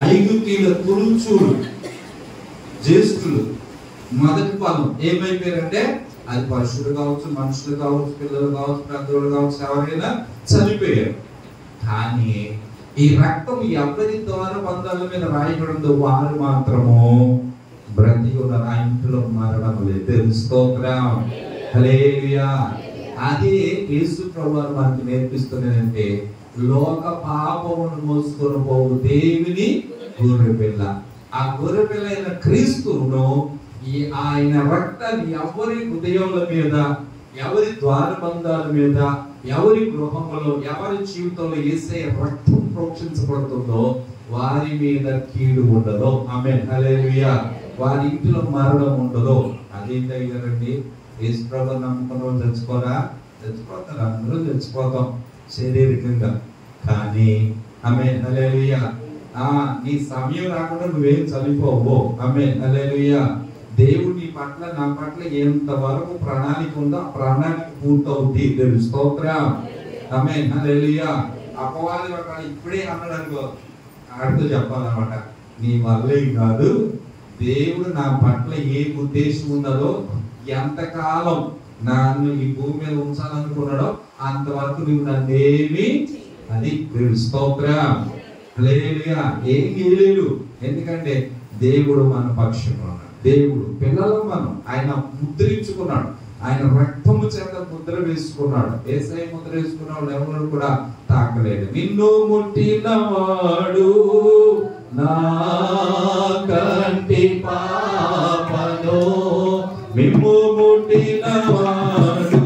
ఐగుప్తీయుల కురుచూలు జ్యేష్ఠులు మొదటి ఫలం ఏమైపోయారంటే అది పశువులు కావచ్చు, మనుషులు కావచ్చు, పిల్లలు కావచ్చు, పెద్దలు కావచ్చు, ఎవరైనా చనిపోయారు. కానీ ఈ రక్తం ఎవరి ద్వారా బంధాల మీద రాయబడిందో వారు మాత్రము బ్రతికి ఉన్నారు. ఆ ఇంట్లో మరణం లేదు. స్తోత్రం, హల్లెలూయా. అదే యేసు ప్రభువు మనకి నేర్పిస్తున్నదంటే లోక పాపమును మోసుకొని పోవు దేవుని గొర్రెపిల్ల. ఆ గొర్రెపిల్ల అయిన క్రీస్తును ఆయన రక్తాన్ని ఎవరి హృదయాల మీద, ఎవరి ద్వారబంధాల మీద, ఎవరి గృహంలో, ఎవరి జీవితంలో యేసయ్య రక్తం ప్రోక్షించబడుతుందో వారి మీద కీడు ఉండదు. ఆమేన్, హల్లెలూయా. వారి ఇంటిలో మరణం ఉండదు. అదేంటండి, యేసు ప్రభువుని నమ్ముకున్న వాళ్ళు చచ్చిపోరా? చచ్చిపోతారు, అందరూ చచ్చిపోతాం శారీరకంగా. కానీ ఆమేన్, హల్లెలూయా, నీ సమయం రాకుండా నువ్వేం చనిపోవు. ఆమేన్, హల్లెలూయా. దేవుడు నీ పట్ల, నా పట్ల ఎంత వరకు ప్రణాళిక ఉందో ఆ ప్రణాళిక పూర్తవుద్ది. దేవుని స్తోత్రం, ఆమేన్, హల్లెలూయా. అపవాది ఒకవేళ ఇప్పుడే అన్నాడు అనుకో, ఆడితో చెప్పాలన్నమాట, నీ వల్లేం కాదు, దేవుడు నా పట్ల ఏ ఉద్దేశం ఉన్నదో, ఎంతకాలం నన్ను ఈ భూమి మీద ఉంచాలనుకున్నాడో అంతవరకు నువ్వు నన్నేమి, అది దేవుని స్తోత్రం, హల్లెలూయా, ఏం చేయలేడు. ఎందుకంటే దేవుడు మన పక్షంలో ఉన్నాడు. దేవుడు పిల్లలు మనం ఆయన ముద్రించుకున్నాడు. ఆయన రక్తము చేత ముద్ర వేసుకున్నాడు. యేసయ్య ముద్ర వేసుకున్నాడు ఎవరు కూడా తాకలేడు. నిన్ను ముట్టినవాడు నా కంటి పాపను, మిమ్ము ముట్టినవాడు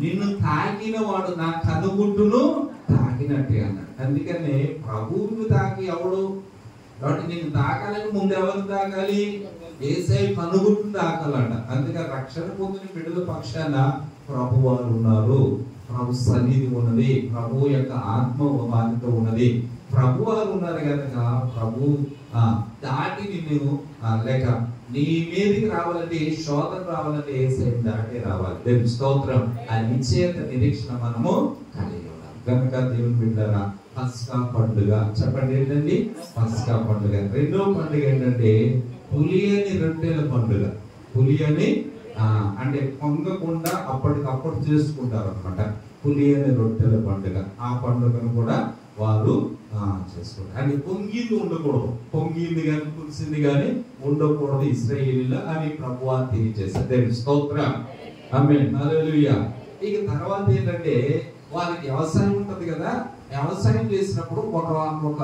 నిన్ను తాకిన వాడు నా కనుగుడ్డును తాకినట్టే అన్నాడు. అందుకనే ప్రభువును తాకి ఎవడు కాబట్టి నిన్ను తాకాలని ముందు ఎవరు తాకాలి? యేసయ్య కనుగుడ్డును తాకాలంట. అందుకని రక్షణ పొందిన బిడ్డల పక్షాన ప్రభు వారు ఉన్నారు, ప్రభు సన్నిధి ఉన్నది, ప్రభు యొక్క ఆత్మ వారితో ఉన్నది, ప్రభు వారు ఉన్నారు కనుక ప్రభు దాటి నిన్ను లేక నీ మీదకి రావాలంటే, శోధన రావాలంటే యేసయ్య దాటి రావాలి. దేవుని స్తోత్రం. ఆ నిశ్చయత నిరీక్షణ మనము కలిగి ఉండాలి. కనుక దేవుని బిడ్డలారా, పస్కా పండుగ చెప్పండి ఏంటండి? పస్కా పండుగ. రెండో పండుగ ఏంటంటే పులియని రొట్టెల పండుగ. పులియని అంటే పొంగకుండా అప్పటికప్పుడు చేసుకుంటారు అనమాట. పులియని రొట్టెల పండుగ. ఆ పండుగను కూడా వారు చేసుకుంటారు. అని పొంగింది ఉండకూడదు, పొంగింది కానీ పులిసింది కానీ ఉండకూడదు ఇశ్రాయేలీయులు అని ప్రభువా తెలియజేశారు. దేవుని స్తోత్రం, ఆమేన్, హల్లెలూయా. ఇక తర్వాత ఏంటంటే వారికి వ్యవసాయం ఉంటది కదా, వ్యవసాయం చేసినప్పుడు ఒక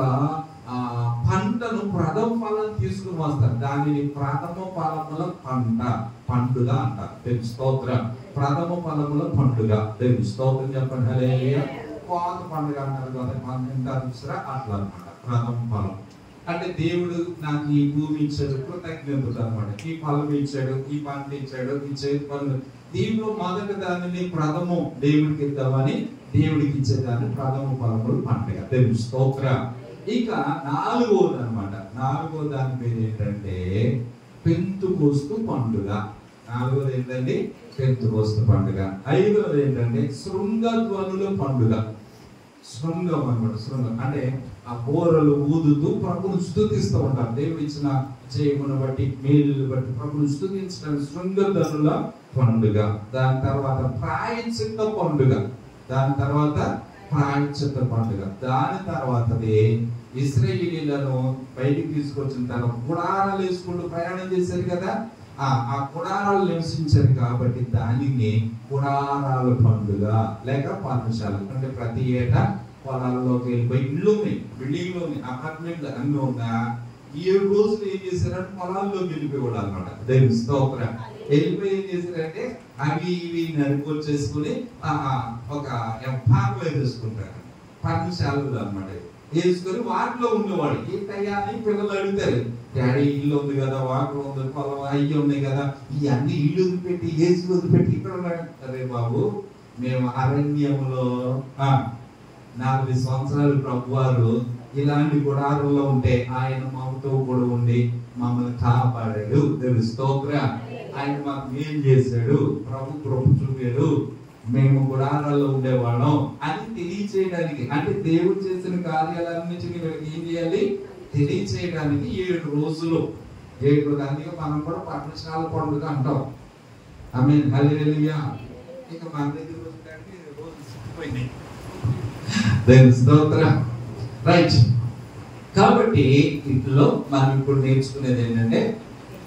పంటను ప్రథమ ఫలం తీసుకుని వస్తారు. దానిని ప్రథమ ఫలముల పండుగ అంటారు. దేవుని స్తోత్రం. ప్రథమ ఫలముల పండుగ. దేవుని స్తోత్రం చెప్పండి, హల్లెలూయా. పాత పండుగ అంటారు కదా, అట్లా అనమాట. ప్రథమ ఫలం అంటే దేవుడు నాకు ఈ భూమి ఇచ్చాడు, కృతజ్ఞతలు అనమాట. ఈ ఫలం ఇచ్చాడు, ఈ పంట ఇచ్చాడు, ఈ చేతి పనులు. దీంట్లో మొదటి దానిని ప్రథమం దేవుడికి ఇద్దామని దేవుడికి ఇచ్చేదాన్ని ప్రథమ ఫలములు పండుగ. దేవుని స్తోత్రం. ఇక నాలుగోది అనమాట. నాలుగో దాని పేరు ఏంటంటే పెంతుకోస్తు పండుగ. నాలుగోది ఏంటండి? పెంతుకోస్తు పండుగ. ఐదోది ఏంటంటే శృంగధ్వనుల పండుగ. శృంగం అనమాట. శృంగం అంటే ఆ బోరలు ఊదుతూ ప్రభును స్తుతిస్తూ ఉంటారు. దేవుడు ఇచ్చిన జయమును బట్టి, మేలును బట్టి ప్రభును స్తుతించడానికి శృంగధ్వనుల పండుగ. దాని తర్వాత ప్రాయశ్చిత్త పండుగ. దాని తర్వాత ప్రాయశ్చిత్త పండుగ. దాని తర్వాతది ఇశ్రాయేలీయులను బయటికి తీసుకొచ్చిన తర్వాత గుడారాలు వేసుకుంటూ ప్రయాణం చేశారు కదా. ఆ గుడారాలు నివసించారు కాబట్టి దానిని గుడారాల పండుగ లేక పర్ణశాల. అంటే ప్రతి ఏటా పొలాల్లోకి వెళ్ళిపోయి ఇల్లు ఉన్నాయి, బిల్డింగ్లు ఉన్నాయి, అపార్ట్మెంట్లు అన్ని ఉన్నా 7 రోజులు ఏం చేశారంటే పొలాల్లోకి వెళ్ళిపోయేవాడు అనమాట. దేవుని స్తోత్రం. వెళ్ళిపోయి ఏం చేశారంటే అవి ఇవి నరుకొచ్చేసుకుని ఒక పాకలో వేసుకుంటారు, పర్ణశాలలు అనమాట. వేసుకొని వాటిలో ఉండేవాడు. ఏంటయ్యా అని పిల్లలు అడుగుతారు, డాడీ ఇల్లు ఉంది కదా, వాటర్ ఉంది, పొలం అయ్యి ఉన్నాయి కదా, ఇవన్నీ ఇల్లు వదిలిపెట్టి ఏసి వదిలిపెట్టి ఇక్కడ ఉన్నాడు. అరే బాబు, మేము అరణ్యంలో 40 సంవత్సరాలు ప్రభువారు ఇలాంటి గుడారంలో ఉంటే ఆయన మాతో కూడా ఉండి మమ్మల్ని కాపాడాడు. దేవుని స్తోత్రం. ఆయన మాకు ఏం చేశాడు, ప్రభు కృప చూపాడు, మేము గుడారాల్లో ఉండేవాళ్ళం అని తెలియచేయడానికి, అంటే దేవుడు చేసిన కార్యాలన్నింటినీ వీళ్ళకి ఏం చేయాలి, తెలియచేయడానికి 7 రోజులు. 7 దానికి మనం కూడా పర్ణశాల పండుగ అంటాం. ఆమేన్, హల్లెలూయా. ఇక మన దగ్గర వచ్చేటప్పటికి రోజు పోయింది. దేవుని స్తోత్రం. రైట్. కాబట్టి ఇంట్లో మనం ఇప్పుడు నేర్చుకునేది ఏంటంటే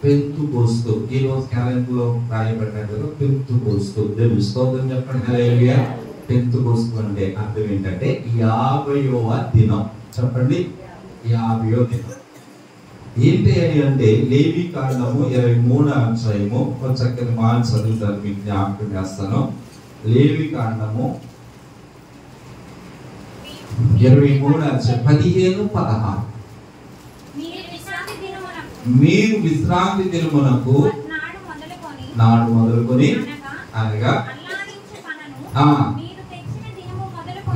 పెంతుకోస్తు. ఈ రోజు క్యాలెండర్ లో రాయబడ్డట్టుగా పెంతుకోస్తు. దేవుని స్తోత్రం చెప్పండి. హల్లెలూయా. పెంతుకోస్తు అంటే అర్థం ఏంటంటే 50వ దినం. చెప్పండి, 50వ దినం. ఏంటి అని అంటే లేవి కాండము 23వ అధ్యాయము. ఒక చక్కని మాట చదువుతాను, మీకు జ్ఞాపకం చేస్తాను. లేవి కాండము 23వ అధ్యాయం 15-16. మీరు విశ్రాంతి దినమునకు నాడు మొదలుకొని అనగా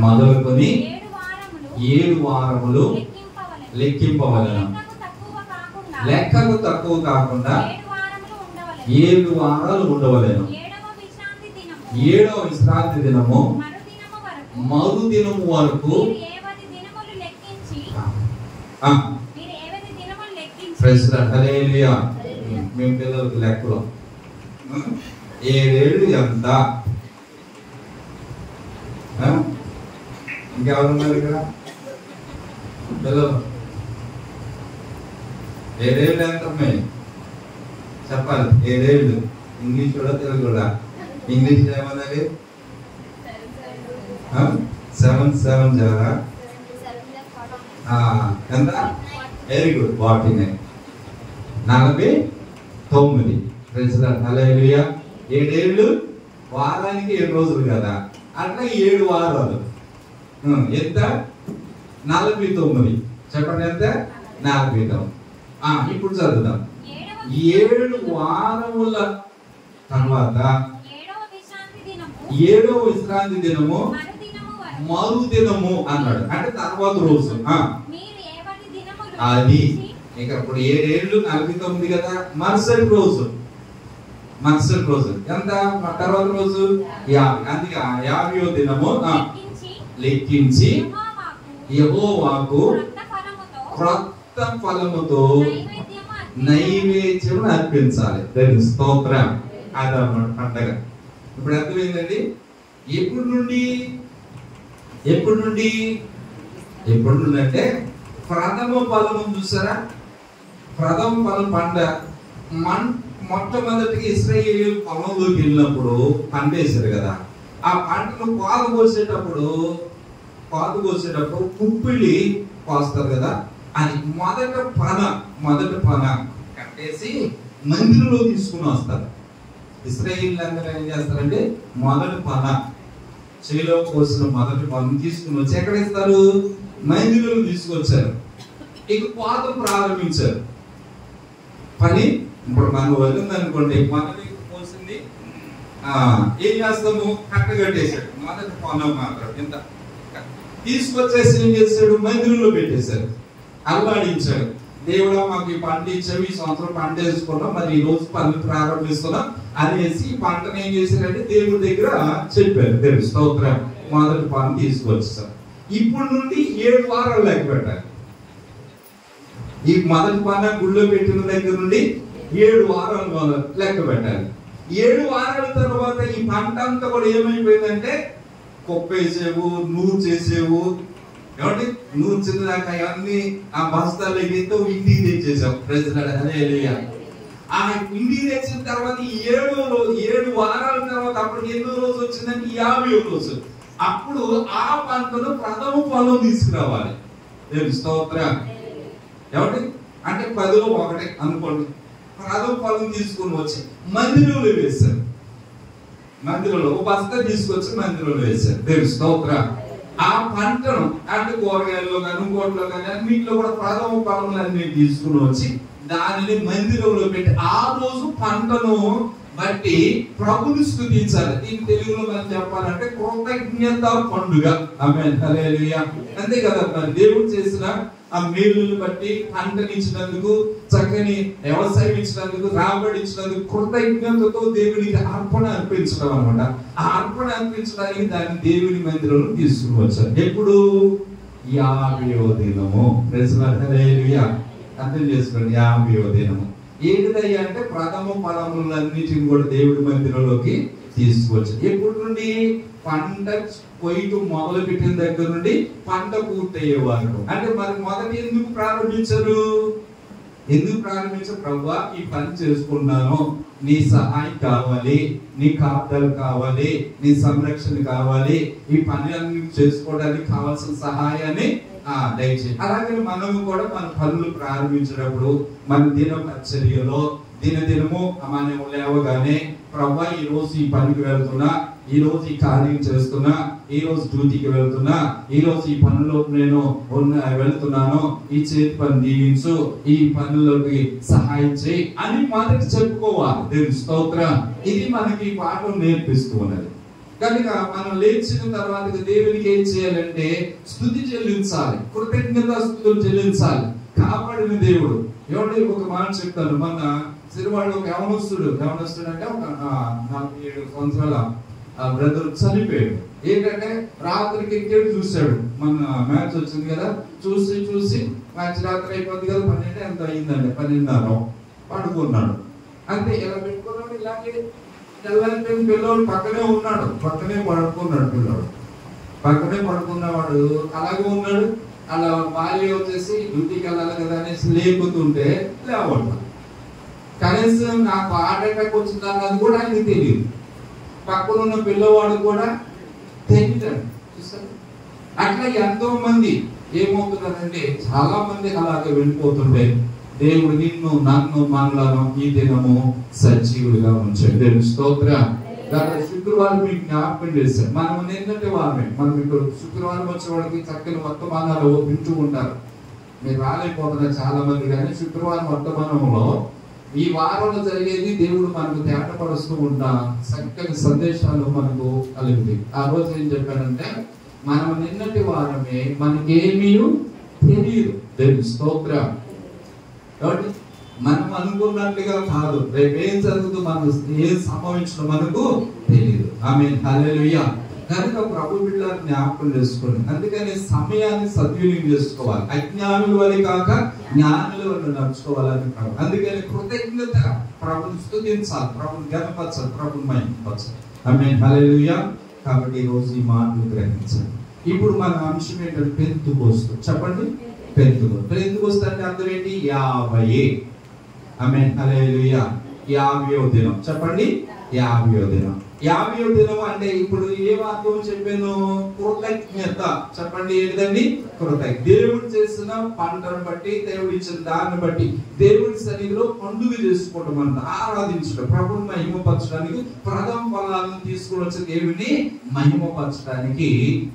మొదలుకొని 7 వారములు లెక్కింపవలెను. లెక్కకు తక్కువ కాకుండా 7 వారాలు ఉండవలెను. 7వ విశ్రాంతి దినము మరు దినము వరకు మేము పిల్లలకు లెక్కలో 7 ఏళ్ళు ఎంత? ఇంకెవరున్నారు ఇక్కడ పిల్లలు? 7 ఏళ్ళు ఎంత ఉన్నాయి చెప్పాలి. 7 ఏళ్ళు ఇంగ్లీష్ కూడా తెలుగు కూడా. ఇంగ్లీష్ ఏమన్నది? 7 7 జరా ఎంత? Very good. 49. హల్లెలూయా. 7 ఏళ్ళు వారానికి 7 రోజులు కదా, అట్లా 7 వారాలు ఎంత? 49. చెప్పండి ఎంత? 49. ఇప్పుడు చదువుదాం. 7 వారముల తర్వాత 7వ విశ్రాంతి దినము మరు దినము అన్నాడు. అంటే తర్వాత రోజు. అది ఇక ఇప్పుడు 7 ఏళ్ళు 49 కదా, మరుసటి రోజు ఎంత? తర్వాత రోజు 50. అందుకే 50వ దినము లెక్కించి యెహోవాకు క్రొత్త ఫలముతో నైవేద్యం అర్పించాలి. దేవుని స్తోత్రం. అదన్నమాట పండగ. ఇప్పుడు అర్థమైందండి. ఎప్పుడు నుండి అంటే ప్రథమ ఫలము చూసారా? ప్రథమ ఫలం పంట మొట్టమొదటిగా ఇశ్రాయేలీయులు పొలంలోకి వెళ్ళినప్పుడు పంట వేశారు కదా, ఆ పంటను పాలు కోసేటప్పుడు కుప్పిలి కోస్తారు కదా, అది మొదట పన కట్టేసి మందిరంలో తీసుకుని వస్తారు. ఇశ్రాయేలీయులు అందరూ ఏం చేస్తారంటే మొదటి పన చేలో కోసిన మొదటి పని తీసుకుని వచ్చి ఎక్కడ ఇస్తారు? మందిరంలో తీసుకొచ్చారు. ఇక కోత ప్రారంభించారు. పని ఇప్పుడు మనం వదిలింది అనుకోండి, మొదటి కోసింది ఏం చేస్తాము? కట్టగట్టేశాడు. మొదటి పొలం మాత్రం ఇంత తీసుకొచ్చేసి ఏం చేశాడు? మందిరంలో పెట్టేశారు, అల్లాడించాడు. దేవుడా, మాకు ఈ పంట ఇచ్చావు, ఈ సంవత్సరం పంట వేసుకున్నాం, మరి ఈ రోజు పనులు ప్రారంభిస్తున్నాం అనేసి ఈ పంటను ఏం చేశారంటే దేవుడి దగ్గర చెప్పారు. దేవుడి స్తోత్రం. మొదటి పని తీసుకొచ్చేసారు. ఇప్పుడు నుండి 7 వారాలు లెక్క పెట్టాలి. ఈ మొదటి పని గుళ్ళో పెట్టిన దగ్గర నుండి 7 వారాలు లెక్క పెట్టాలి. 7 వారాల తర్వాత ఈ పంట అంతా కూడా ఏమైపోయిందంటే కుప్పేసేవు, నూరు చేసేవు, ఏమంటే నువ్వు చిన్నదాకా అవన్నీ ఆ బస్తాలు ఎగిరితో ఇంటికి తెచ్చేసావు. హల్లెలూయా. ఆ ఇంటికి తెచ్చిన తర్వాత 7 వారాల తర్వాత అప్పుడు ఎన్నో రోజు వచ్చిందంటే 50వ రోజు. అప్పుడు ఆ పంటను ప్రథమ ఫలం తీసుకురావాలి. దేవుని స్తోత్రం. ఏమంటే అంటే 10లో 1 అనుకోండి. ప్రథమ ఫలం తీసుకుని వచ్చి మందిరంలో వేశారు. మందిరంలో ఒక బస్తా తీసుకొచ్చి మందిరంలో వేశారు. దేవుని స్తోత్రం. ఆ పంటను అంటే కూరగాయల్లో కానీ ఇంకోట్లో కానీ అన్నింటిలో కూడా ప్రథమ ఫలములన్నీ తీసుకుని వచ్చి దానిని మందిరంలో పెట్టి ఆ రోజు పంటను బట్టి ప్రభుని స్తుతించాలి. దీని తెలుగులో మనం చెప్పాలంటే కృతజ్ఞత పండుగ. ఆమేన్. హల్లెలూయా. అంతే కదా, మరి దేవుడు చేసిన ఆ మేలుని బట్టి పంటనిచ్చినందుకు, చక్కని వ్యవసాయం ఇచ్చినందుకు, రాబడి ఇచ్చినందుకు కృతజ్ఞతతో దేవునికి అర్పణ అర్పించడం అనమాట. ఆ అర్పణ అర్పించడానికి దాన్ని దేవుని మందిరంలో తీసుకుని వచ్చారు. ఎప్పుడు 50వ దినము. హల్లెలూయా. అర్థం చేసుకోండి, 50వ దినము. ఏంటిదయ్యా అంటే ప్రథమ ఫలములన్నిటిని కూడా దేవుడి మందిరంలోకి తీసుకొచ్చారు. ఎప్పుడు నుండి? పంట కొయ్యకు మొదలు పెట్టిన దగ్గర నుండి పంట పూర్తయ్యే వరకు. అంటే మరి మొదటి ఎందుకు ప్రారంభించారు? ప్రభువా ఈ పని చేసుకున్నాను, నీ సహాయం కావాలి, నీ కాపుదల కావాలి, నీ సంరక్షణ కావాలి, ఈ పనులన్నీ చేసుకోవడానికి కావాల్సిన సహాయాన్ని దయచేసి. అలాగే మనము కూడా మన పనులు ప్రారంభించినప్పుడు మన దినపరిచర్యలో దినదినము మనం లేవగానే ప్రభువా ఈ రోజు ఈ పనికి వెళ్తున్నా, ఈ రోజు ఈ కార్యం చేస్తున్నా, ఈ రోజు డ్యూటీకి వెళ్తున్నా, ఈ రోజు ఈ పనుల్లో నేను వెళ్తున్నాను, ఈ చేతి పని దీవించు, ఈ పనులకి సహాయం చేయి అని మొదటి చెప్పుకోవాలి. దేవుని స్తోత్రం. ఇది మనకి ఈ పాఠం నేర్పిస్తూ ఉన్నది. కనుక మనం లేచిన తర్వాత దేవునికి ఏం చేయాలంటే స్తుతి చెల్లించాలి, కృతజ్ఞత స్తుతులు చెల్లించాలి. కాపాడిన దేవుడు. ఎవరి ఒక మాట చెప్తాను. మన సిరివాళ్ళు ఒక యవనస్తుడు అంటే ఒక 47 సంవత్సరాల బ్రదర్ చనిపోయాడు. ఏంటంటే రాత్రి క్రికెట్ చూశాడు. మన మ్యాచ్ వచ్చింది కదా, చూసి మ్యాచ్ రాత్రి అయిపోద్ది కదా, 12 ఎంత అయిందండి, 12:30 పడుకున్నాడు. అంతే ఇలా పెట్టుకున్నాడు. ఇలాగే తెల్లంటే పిల్లోడు పక్కనే ఉన్నాడు, పక్కనే పడుకున్నాడు. పిల్లోడు పక్కనే పడుకున్నవాడు అలాగే ఉన్నాడు. అలా భార్య వచ్చేసి డ్యూటీకి వెళ్ళాలి కదా అనేసి లేపుతుంటే లేవట్లా. కనీసం నాకు హార్ట్ అటాక్ వచ్చిందన్నది కూడా ఆయనకి తెలియదు. పక్కన ఉన్న పిల్లవాడు కూడా తెలియదండి. చూసారు? అట్లా ఎంతో మంది ఏమవుతున్నారంటే చాలా మంది అలాగే వెళ్ళిపోతుంటే దేవుడు నిన్ను నన్ను మనలను ఈ దినము సజీవులుగా ఉంచాడు. దేవుని స్తోత్రం. శుక్రవారం మీకు జ్ఞాపకం చేశారు. మనం నిన్నటి వారమే మనం ఇక్కడ శుక్రవారం వచ్చే వాళ్ళకి చక్కని వర్తమానాలు వింటూ ఉంటారు. మీరు రాలేకపోతున్నారు చాలా మంది. కానీ శుక్రవారం వర్తమానంలో ఈ వారంలో జరిగేది దేవుడు మనకు తేటపరుస్తూ ఉంటా చక్కని సందేశాలు మనకు కలిగింది. ఆ రోజు ఏం చెప్పాడంటే మనం నిన్నటి వారమే మనకేమీ తెలియదు. దేవుని స్తోత్రం. కాబట్టి మనం అనుకున్నట్లుగా కాదు, రేపు ఏం జరుగుతుందో మనకు ఏం సంభవించడం మనకు తెలియదు. ఆమేన్. హల్లెలూయా. కనుక ప్రభు బిడ్డలను జ్ఞాపకం చేసుకోండి. అందుకని సమయాన్ని సద్వినియోగం చేసుకోవాలి. అజ్ఞానుల వలె కాక జ్ఞానుల వలె నడుచుకోవాలని ప్రభు. అందుకని కృతజ్ఞత ప్రభుని స్తుతించాలి, ప్రభుని ఘనపరచాలి, ప్రభుని మహిమపరచాలి. ఆమేన్. హల్లెలూయా. కాబట్టి ఈ రోజు ఈ మాటలు గ్రహించాలి. ఇప్పుడు మన అంశం ఏంటంటే పెంతుకోస్తు. చెప్పండి, పెంతుకోస్తు అంటే అర్థం ఏంటి? 50. ఆమేన్. హల్లెలూయా. 50వ దినం. చెప్పండి, 50వ దినం. 50వ దినం అంటే ఇప్పుడు ఏ వాక్యం చెప్పాను? కృతజ్ఞత. చెప్పండి, ఏంటండి? కృతజ్ఞత. దేవుడు చేసిన పంటను బట్టి, దేవుడు ఇచ్చిన దాన్ని బట్టి దేవుడి సన్నిధిలో పండుగ చేసుకోవడం అంట, ఆరాధించడం, ప్రభుని మహిమపరచడానికి, ప్రథమ ఫలాలను తీసుకుని వచ్చే దేవుని మహిమపరచడానికి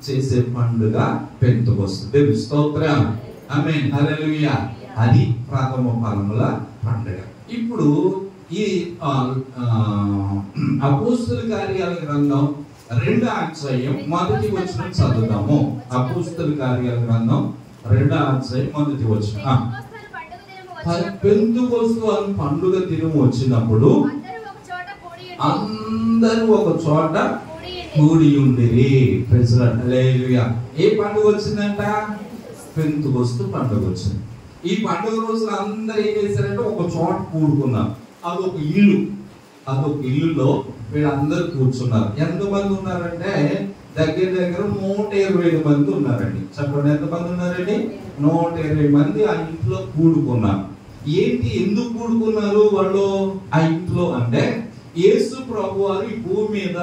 చేసే పండుగ పెంతుకోస్తు. దేవుని స్తోత్రం. ఆమేన్. హల్లెలూయా. అది ప్రథమ ఫలముల పండుగ. ఇప్పుడు ఈ అపోస్తల కార్యాల గ్రంథం 2వ అధ్యాయం 1వ వచనం చదువుదాము. అపోస్తల కార్యాల గ్రంథం 2వ అధ్యాయం 1వ వచనం. పెంతుకోస్తు అని పండుగ దినం వచ్చినప్పుడు అందరూ ఒక చోట కూడి ఉండిరి. హల్లెలూయా. ఏ పండుగ వచ్చిందంట? పెంతుకోస్తు పండుగ వచ్చింది. ఈ పండుగ రోజులు అందరూ ఏం చేశారంటే ఒక చోట కూడుకున్నారు. అదొక ఇల్లు. అదొక ఇల్లులో వీళ్ళందరూ కూర్చున్నారు. ఎంతమంది ఉన్నారంటే దగ్గర దగ్గర 120 మంది ఉన్నారండి. చెప్పండి, ఎంతమంది ఉన్నారండి? 120 మంది ఆ ఇంట్లో కూడుకున్నారు. ఏంటి, ఎందుకు కూడుకున్నారు వాళ్ళు ఆ ఇంట్లో అంటే, యేసు ప్రభువారు ఈ భూమి మీద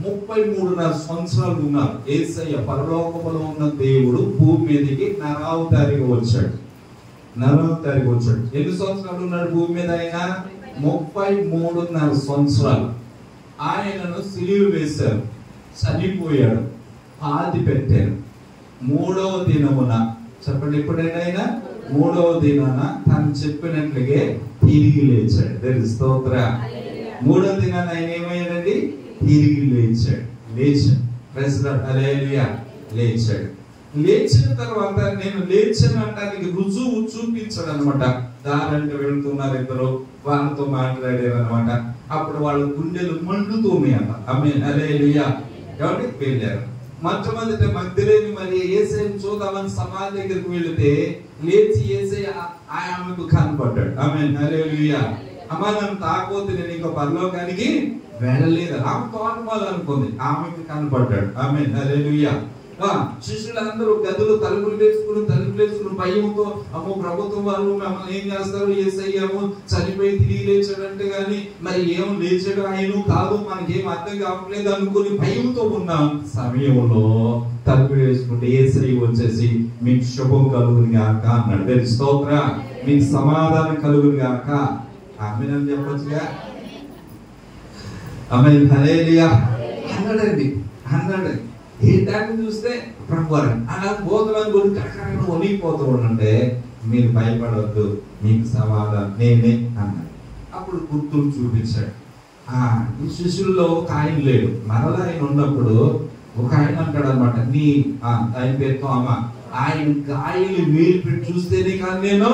33.5 సంవత్సరాలు ఉన్నారు. యేసయ్య పరలోకములో ఉన్న దేవుడు భూమి మీదకి నరావతారిగా వచ్చాడు. ఎన్ని సంవత్సరాలు ఉన్నాడు భూమి మీద? ఆయన 33.5 సంవత్సరాలు. ఆయనను సిలువ వేశారు, చనిపోయాడు, ఆది పెట్టారు. 3వ దినమున, చెప్పండి ఎప్పుడైనా ఆయన 3వ దినాన తను చెప్పినట్లుగే తిరిగి లేచాడు. దేవుని స్తోత్రం. 3వ దినాన ఆయన ఏమయ్యాడండి? తిరిగి లేచాడు. హల్లెలూయా. లేచాడు. లేచిన తర్వాత నేను లేచానంటానికి రుజువు చూపించాడు అనమాట. దారంటే వెళ్తున్నారు ఇద్దరు, వాళ్ళతో మాట్లాడారు అనమాట. అప్పుడు వాళ్ళ గుండెలు మండుతున్నాయంట. ఆమేన్, హల్లెలూయా. కాబట్టి వెళ్ళారు. మొట్టమొదట మగ్దలేని మరి యేసయ్యను చూద్దామని సమాధి దగ్గరికి వెళితే లేచి యేసయ్య ఆమెకు కనపడ్డాడు. ఆమేన్, హల్లెలూయా. అమ్మ, నన్ను తాకపోతే నేను ఇంకా పరలోకానికి వెళ్ళలేదు. ఆమె తోటమాలనుకుంది, ఆమెకు కనపడ్డాడు. ఆమేన్, హల్లెలూయా. శిష్యులందరూ గదులు తలుపులు వేసుకుని భయంతో, అమ్మో ప్రభుత్వం వాళ్ళు మమ్మల్ని ఏం చేస్తారు, యేసయ్యేమో చనిపోయి తిరిగి లేచాడంటే గాని మరి ఏం లేచాడు ఆయన కాదు, మనకేం అర్థం కావట్లేదు అనుకుని భయంతో ఉన్న సమయంలో తలుపు వేసుకుంటే యేసయ్య వచ్చేసి మీకు శుభం కలుగును గాక అన్నాడు. దేవుని స్తోత్రం. మీకు సమాధానం కలుగును గాక. ఆమేన్ అని చెప్పొచ్చుగా. ఆమేన్, హల్లెలూయా అన్నాడండి. ఏంటని చూస్తే ప్రభు అలా పోతున్నాను గురించి అక్కడ వణిగిపోతూ ఉంటే, మీరు భయపడవద్దు, మీకు సమాధానం నేనే అన్నాడు. అప్పుడు గుర్తులు చూపించాడు. ఈ శిష్యుల్లో ఒక ఆయన లేడు. మరలా ఆయన ఉన్నప్పుడు ఒక ఆయన అంటాడు అనమాట, నీ ఆయన పేరుతో అమ్మ, ఆయన గాయలు వేలు పెట్టి చూస్తేనే కానీ నేను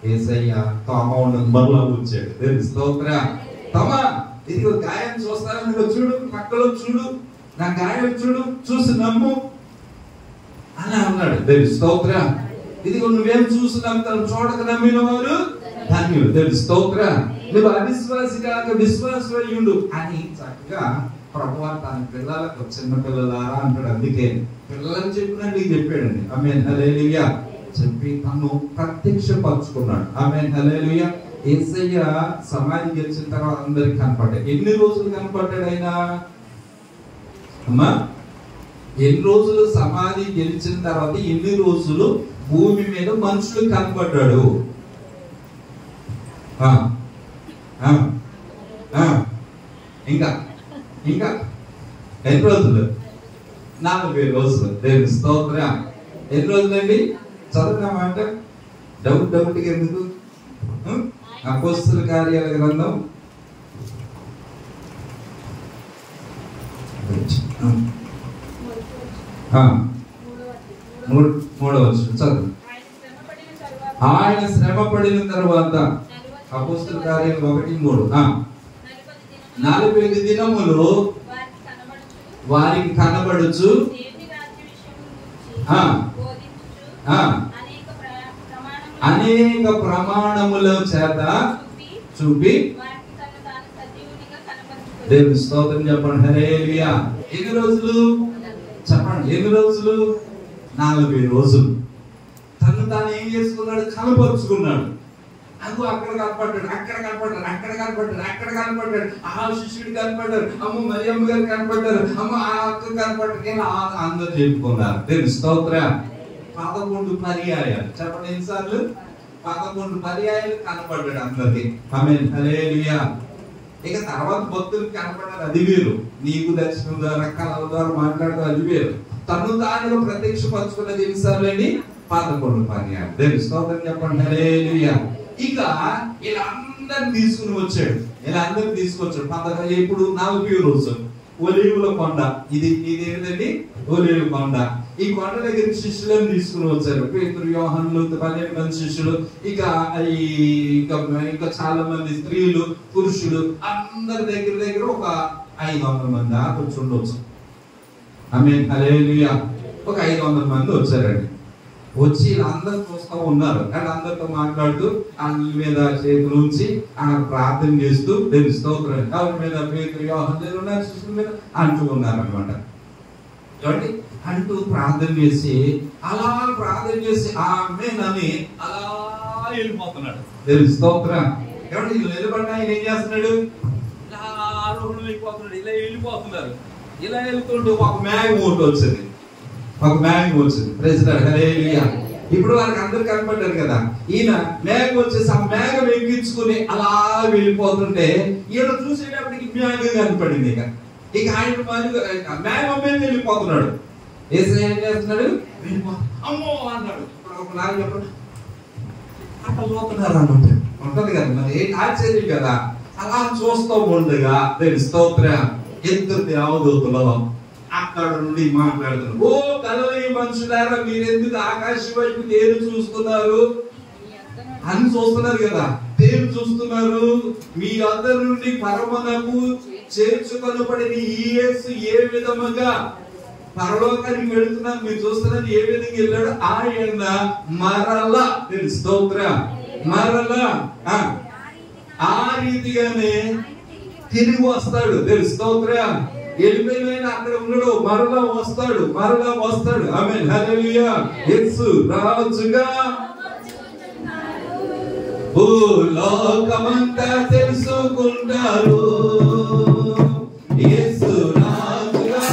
యేసయ్య తోమ ఉన్నది మరలా వచ్చాడు. దేవుని స్తోత్రం. తమ ఇదిగో గాయం చూస్తాను, చూడు పక్కలో చూడు, నా గాయం చూడు, చూసి నమ్ము అని అన్నాడు. దేవుని స్తోత్రం. ఇదిగో నువ్వేం చూసి నమ్ముతాను, చూడక నమ్మిన వారు ధన్యులు. దేవుని స్తోత్రం. నువ్వు అవిశ్వాసి కాక విశ్వాసయుడు అని చక్కగా ప్రభువారు తన పిల్లలకు, చిన్న పిల్లలారా అంటాడు. అందుకే పిల్లలకు చెప్పినట్టు చెప్పాడండి. ఆమేన్, హల్లెలూయా. చెప్పి తను ప్రత్యక్షపరుచుకున్నాడు. ఆమేన్, హల్లెలూయా. యేసయ్య సమాధి గెలిచిన తర్వాత అందరికి కనపడ్డాడు. ఎన్ని రోజులు కనపడ్డాడు ఆయన? అమ్మా, ఎన్ని రోజులు సమాధి గెలిచిన తర్వాత ఎన్ని రోజులు భూమి మీద మనుషులు కనపడ్డాడు? ఇంకా ఇంకా ఎన్ని రోజులు? 40 రోజులు. దేవుని స్తోత్రం. ఎన్ని రోజులండి? చదువుతామంటే డౌట్ ఎందుకు? అపోస్తలుల కార్యాల గ్రంథం 3వ వచనం చదువు. ఆయన శ్రమ పడిన తర్వాత, అపోస్తలుల కార్యాలు 1:3, 40 దినములు వారికి కనబడుచు అనేక ప్రమాణముల చేత చూపి, దేవుని స్తోత్రం చెప్పండి. హల్లెలూయా. ఎన్ని రోజులు చెప్పండి? ఎన్ని రోజులు? 40 రోజులు. తను తాను ఏం చేసుకున్నాడు? కనపరుచుకున్నాడు. అదిగో అక్కడ కనపడ్డాడు, అక్కడ కనపడ్డాడు, అక్కడ కనపడ్డాడు, అక్కడ కనపడ్డాడు, ఆ శిష్యుడు కనపడ్డాడు, అమ్మ మరియమ్మ గారు కనపడ్డారు, అమ్మ ఆ అక్క కనపడ్డాడు. అందరూ చెప్పుకున్నారు. దేవుని స్తోత్రం. 11 పర్యాయాలు. చెప్పండి ఎన్నిసార్లు? 11 పర్యాయాలు కనపడ్డాడు అందరికి. ఆమేన్, హల్లెలూయా. ఇక తర్వాత భక్తులకు కనపడాలి, అది వేరు. నీకు దర్శనం ద్వారా, కళల ద్వారా మాట్లాడదు, అది వేరు. తను తాను ప్రత్యక్షపరచుకున్నది ఎన్నిసార్లు అండి? 11 పర్యాయాలు. దేవుని స్తోత్రం చెప్పండి. హల్లెలూయా. ఇక ఇలా అందరిని తీసుకుని వచ్చాడు. ఇప్పుడు 40 రోజులు ఒలీవుల కొండ. ఇది ఏంటండి? ఒలీవుల కొండ. ఈ కొండ దగ్గర శిష్యులను తీసుకుని వచ్చారు. పేతురు, యోహానులు, 12 మంది శిష్యులు, ఇంకా చాలా మంది స్త్రీలు, పురుషులు, అందరి దగ్గర ఒక 500 మంది దాకా వచ్చి ఉండొచ్చు. ఆమేన్, హల్లెలూయా. ఒక 500 మంది వచ్చారండి. వచ్చి వీళ్ళందరూ చూస్తూ ఉన్నారు. కానీ అందరితో మాట్లాడుతూ వాళ్ళ మీద చేతులు ఉంచి ఆయన ప్రార్థన చేస్తూ దేవుని స్తోత్రం ఎవరి మీద పేతురు యోహాను ఉన్నారు శిష్యుల మీద అంటూ ఉన్నారు అనమాట. కాబట్టి అంటూ ప్రార్థన చేసి అలా ప్రార్థన చేసి ఆమేనని అలా వెళ్ళిపోతున్నాడు. దేవుని స్తోత్రం. కాబట్టి నిలబడిన ఆయన ఏం చేస్తున్నాడు? ఇలా ఆరోహణం వెళ్ళిపోతున్నాడు. ఇలా వెళ్ళిపోతున్నారు. ఇలా వెళ్తుంటూ ఒక మేఘం ఒకటి వచ్చింది. హల్లెలూయా. ఇప్పుడు వారికి అందరు కనపడ్డారు కదా. ఈయన మేఘం వచ్చేసి ఆ మేఘం ఎక్కించుకుని అలా వెళ్ళిపోతుంటే ఈయన చూసేటప్పటికి మేఘం కనపడింది. ఇక ఆయన మేఘం మీద వెళ్ళిపోతున్నాడు. యేసయ్య ఏం చేస్తున్నాడు? అమ్మో అన్నాడు. చెప్పండి అట్లా పోతున్నారు అన్నమాట. ఉంటది కదా మరి ఆశ్చర్యం కదా. అలా చూస్తూ ఉండగా దేవుని స్తోత్రం ఇద్దరు దేవదూతలు అక్కడ నుండి మాట్లాడుతున్నారు. ఓ కలవరి మనుషులారా, మీరెందుకు ఆకాశం వైపు తేరు చూస్తున్నారు అని చూస్తున్నారు కదా. తేరు చూస్తున్నారు. మీ అందరి నుండి పరమనకు చేర్చుకొనబడిన ఈ యేసు ఏ విధముగా పరలోకానికి వెళుతున్నారు మీరు చూస్తున్నారు. ఏ విధంగా వెళ్ళాడు? ఆయన మరలా తెలుసు స్తోత్రం మరలా ఆ రీతిగానే తిరిగి వస్తాడు. తెలుసు స్తోత్రం. వెళ్ళిపోయిన అక్కడ ఉన్నాడు, మరలా వస్తాడు. ఆమేన్ హల్లెలూయా. యేసు రాజుగా భూలోకమంతా తెలుసుకుంటారు. యేసు రాజుగా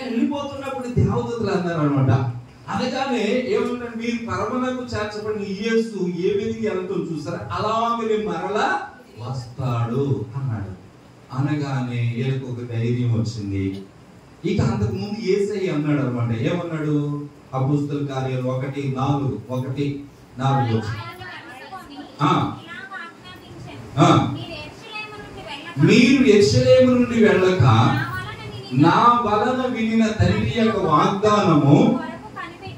వెళ్ళిపోతున్నప్పుడు దేవదూతలు అన్నారు అనమాట. అనగానే ఏమంటారు? మీరు పరమనకు చేర్చబడిన యేసు ఏ విధంగా వెళ్తాం చూసారా, అలాగే మరలా వస్తాడు అన్నాడు. అనగానే వీళ్ళకి ఒక ధైర్యం వచ్చింది. ఇక అంతకు ముందు యేసయ్య అన్నాడు అనమాట. ఏమన్నాడు? అపోస్తలుల కార్యాలు 1:4 మీరు యెరూషలేము నుండి వెళ్ళక నా వలన వినిన తండ్రి యొక్క వాగ్దానము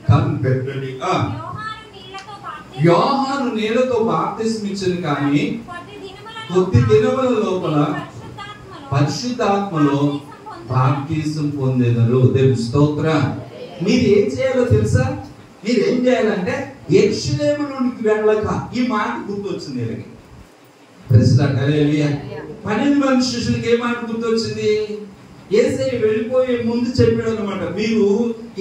కనిపెట్టండి. యోహాను నీళ్లతో బాప్తిస్మం ఇచ్చాను, కానీ కొద్ది దినముల లోపల పరిశుద్ధాత్మలో బాప్తిస్మం పొందెదరు. దేవుని స్తోత్రం. మీరు ఏం చేయాలో తెలుసా? మీరు ఏం చేయాలంటే యెరూషలేము నుండి వెళ్ళక, ఈ మాట గుర్తొచ్చింది వీళ్ళకి. 12 మంది శిష్యులకి ఏ మాట గుర్తొచ్చింది? యేసయ్య వెళ్ళిపోయే ముందు చెప్పాడు అనమాట. మీరు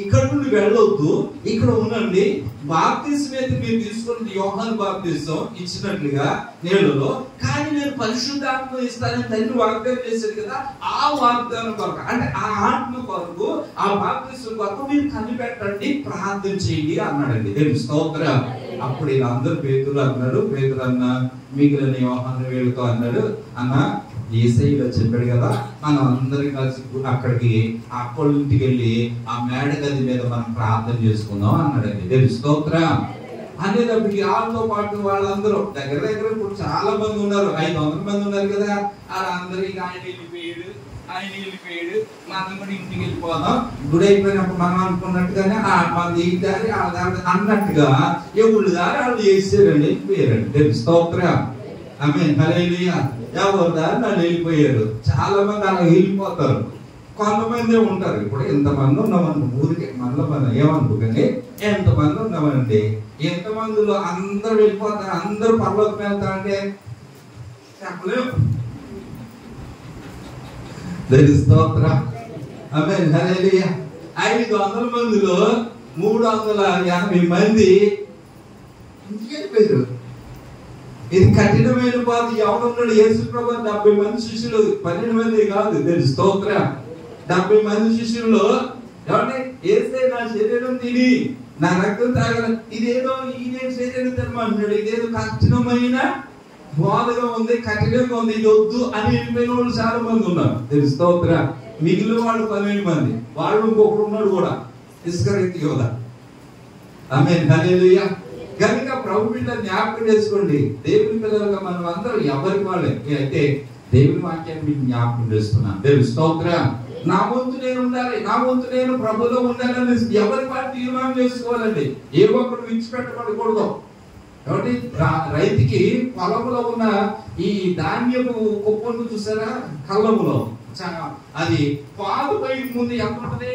ఇక్కడ నుండి వెళ్ళొద్దు, ఇక్కడ ఉండండి. బాప్తిస్మం అయితే మీరు తీసుకున్నది యోహాను బాప్తిస్మం ఇచ్చినట్లుగా నీళ్ళలో, కానీ నేను పరిశుద్ధాత్మ ఇస్తానని తండ్రి వాగ్దానం చేశాడు కదా. ఆ వాగ్దానం కొరకు, అంటే ఆ ఆత్మ కొరకు, ఆ బాప్తిస్మం కొరకు మీరు కనిపెట్టండి, ప్రార్థన చేయండి అన్నాడండి. దేవుని స్తోత్రం. అప్పుడు వీళ్ళందరూ పేతురు అన్నాడు. పేతురు అన్న మిగిలిన యోహాను వీళ్ళతో అన్నాడు, అన్న యేసయ్య చెప్పాడు కదా, మనం అందరం కలిసి అక్కడికి అక్కడి ఇంటికి వెళ్ళి ఆ మేడ గది మీద మనం ప్రార్థన చేసుకుందాం అన్నాడండి. దేవుని స్తోత్రం. అనేటప్పటికి వాళ్ళతో పాటు వాళ్ళందరూ దగ్గర ఇప్పుడు చాలా మంది ఉన్నారు, 500 మంది ఉన్నారు కదా. వాళ్ళందరికీ ఆయన వెళ్ళిపోయాడు. మనం కూడా ఇంటికి వెళ్ళిపోదాం, గుడి అయిపోయినప్పుడు మనం అనుకున్నట్టుగానే మంది అన్నట్టుగా ఎవరు దారి వాళ్ళు చేసారండి, వెళ్ళిపోయారండి. దేవుని స్తోత్రం. ఆమేన్ హల్లెలూయా. ఎవరు దారి వాళ్ళు వెళ్ళిపోయారు. చాలా మంది అలా వెళ్ళిపోతారు. కొంతమంది ఉంటారు. ఇప్పుడు ఎంతమంది ఉన్నామని ఊరికి మనలో మనం ఏమనుకోకండి, ఎంతమంది ఉన్నామండి, ఎంతమందిలో అందరూ వెళ్ళిపోతారు, అందరూ పరలోకం వెళ్తారంటే చెప్పలేము. దేవుని స్తోత్రం. ఆమేన్ హల్లెలూయా. 500 మందిలో 380 మంది ఇంటికి వెళ్ళిపోయారు. ఇది కఠినమైన బాధ. ఎవరున్నాడు? యేసు ప్రభు 70 మంది శిష్యులు, 12 మంది కాదు. దేవుని స్తోత్రం. 70 మంది శిష్యుల్లో ఏమంటే యేసే నా శరీరం తిని నా రక్తం తాగల, ఇదేదో ఈయన శరీరం తినమంటున్నాడు. ఇదేదో కఠినమైన బాధగా ఉంది, కఠినంగా ఉంది, ఇది వద్దు అని వెళ్ళిపోయిన వాళ్ళు చాలా మంది ఉన్నారు. తెలుస్తోత్ర. మిగిలిన వాళ్ళు 12 మంది, వాళ్ళు ఇంకొకడు ఉన్నాడు కూడా, ఇస్కరియోతు యోధ. ఆమేన్, హల్లెలూయా. కనుక ప్రభు బిడ్డ జ్ఞాపకం చేసుకోండి, దేవుని పిల్లలుగా మనం అందరం ఎవరికి వాళ్ళే అయితే దేవుని వాక్యాన్ని మీకు జ్ఞాపకం చేస్తున్నాను. తెలుస్తోత్ర. నా వంతు నేను ఉండాలి, నా వంతు నేను ప్రభులో ఉండాలని ఎవరి వాళ్ళు తీర్మానం చేసుకోవాలండి. ఏ ఒక్కరు విడిచిపెట్టబడకూడదు. కాబట్టి రైతుకి పొలంలో ఉన్న ఈ ధాన్యపు కుప్పను చూసారా, కళ్ళములో అది పాలు బయట ముందు ఎంత ఉంటది?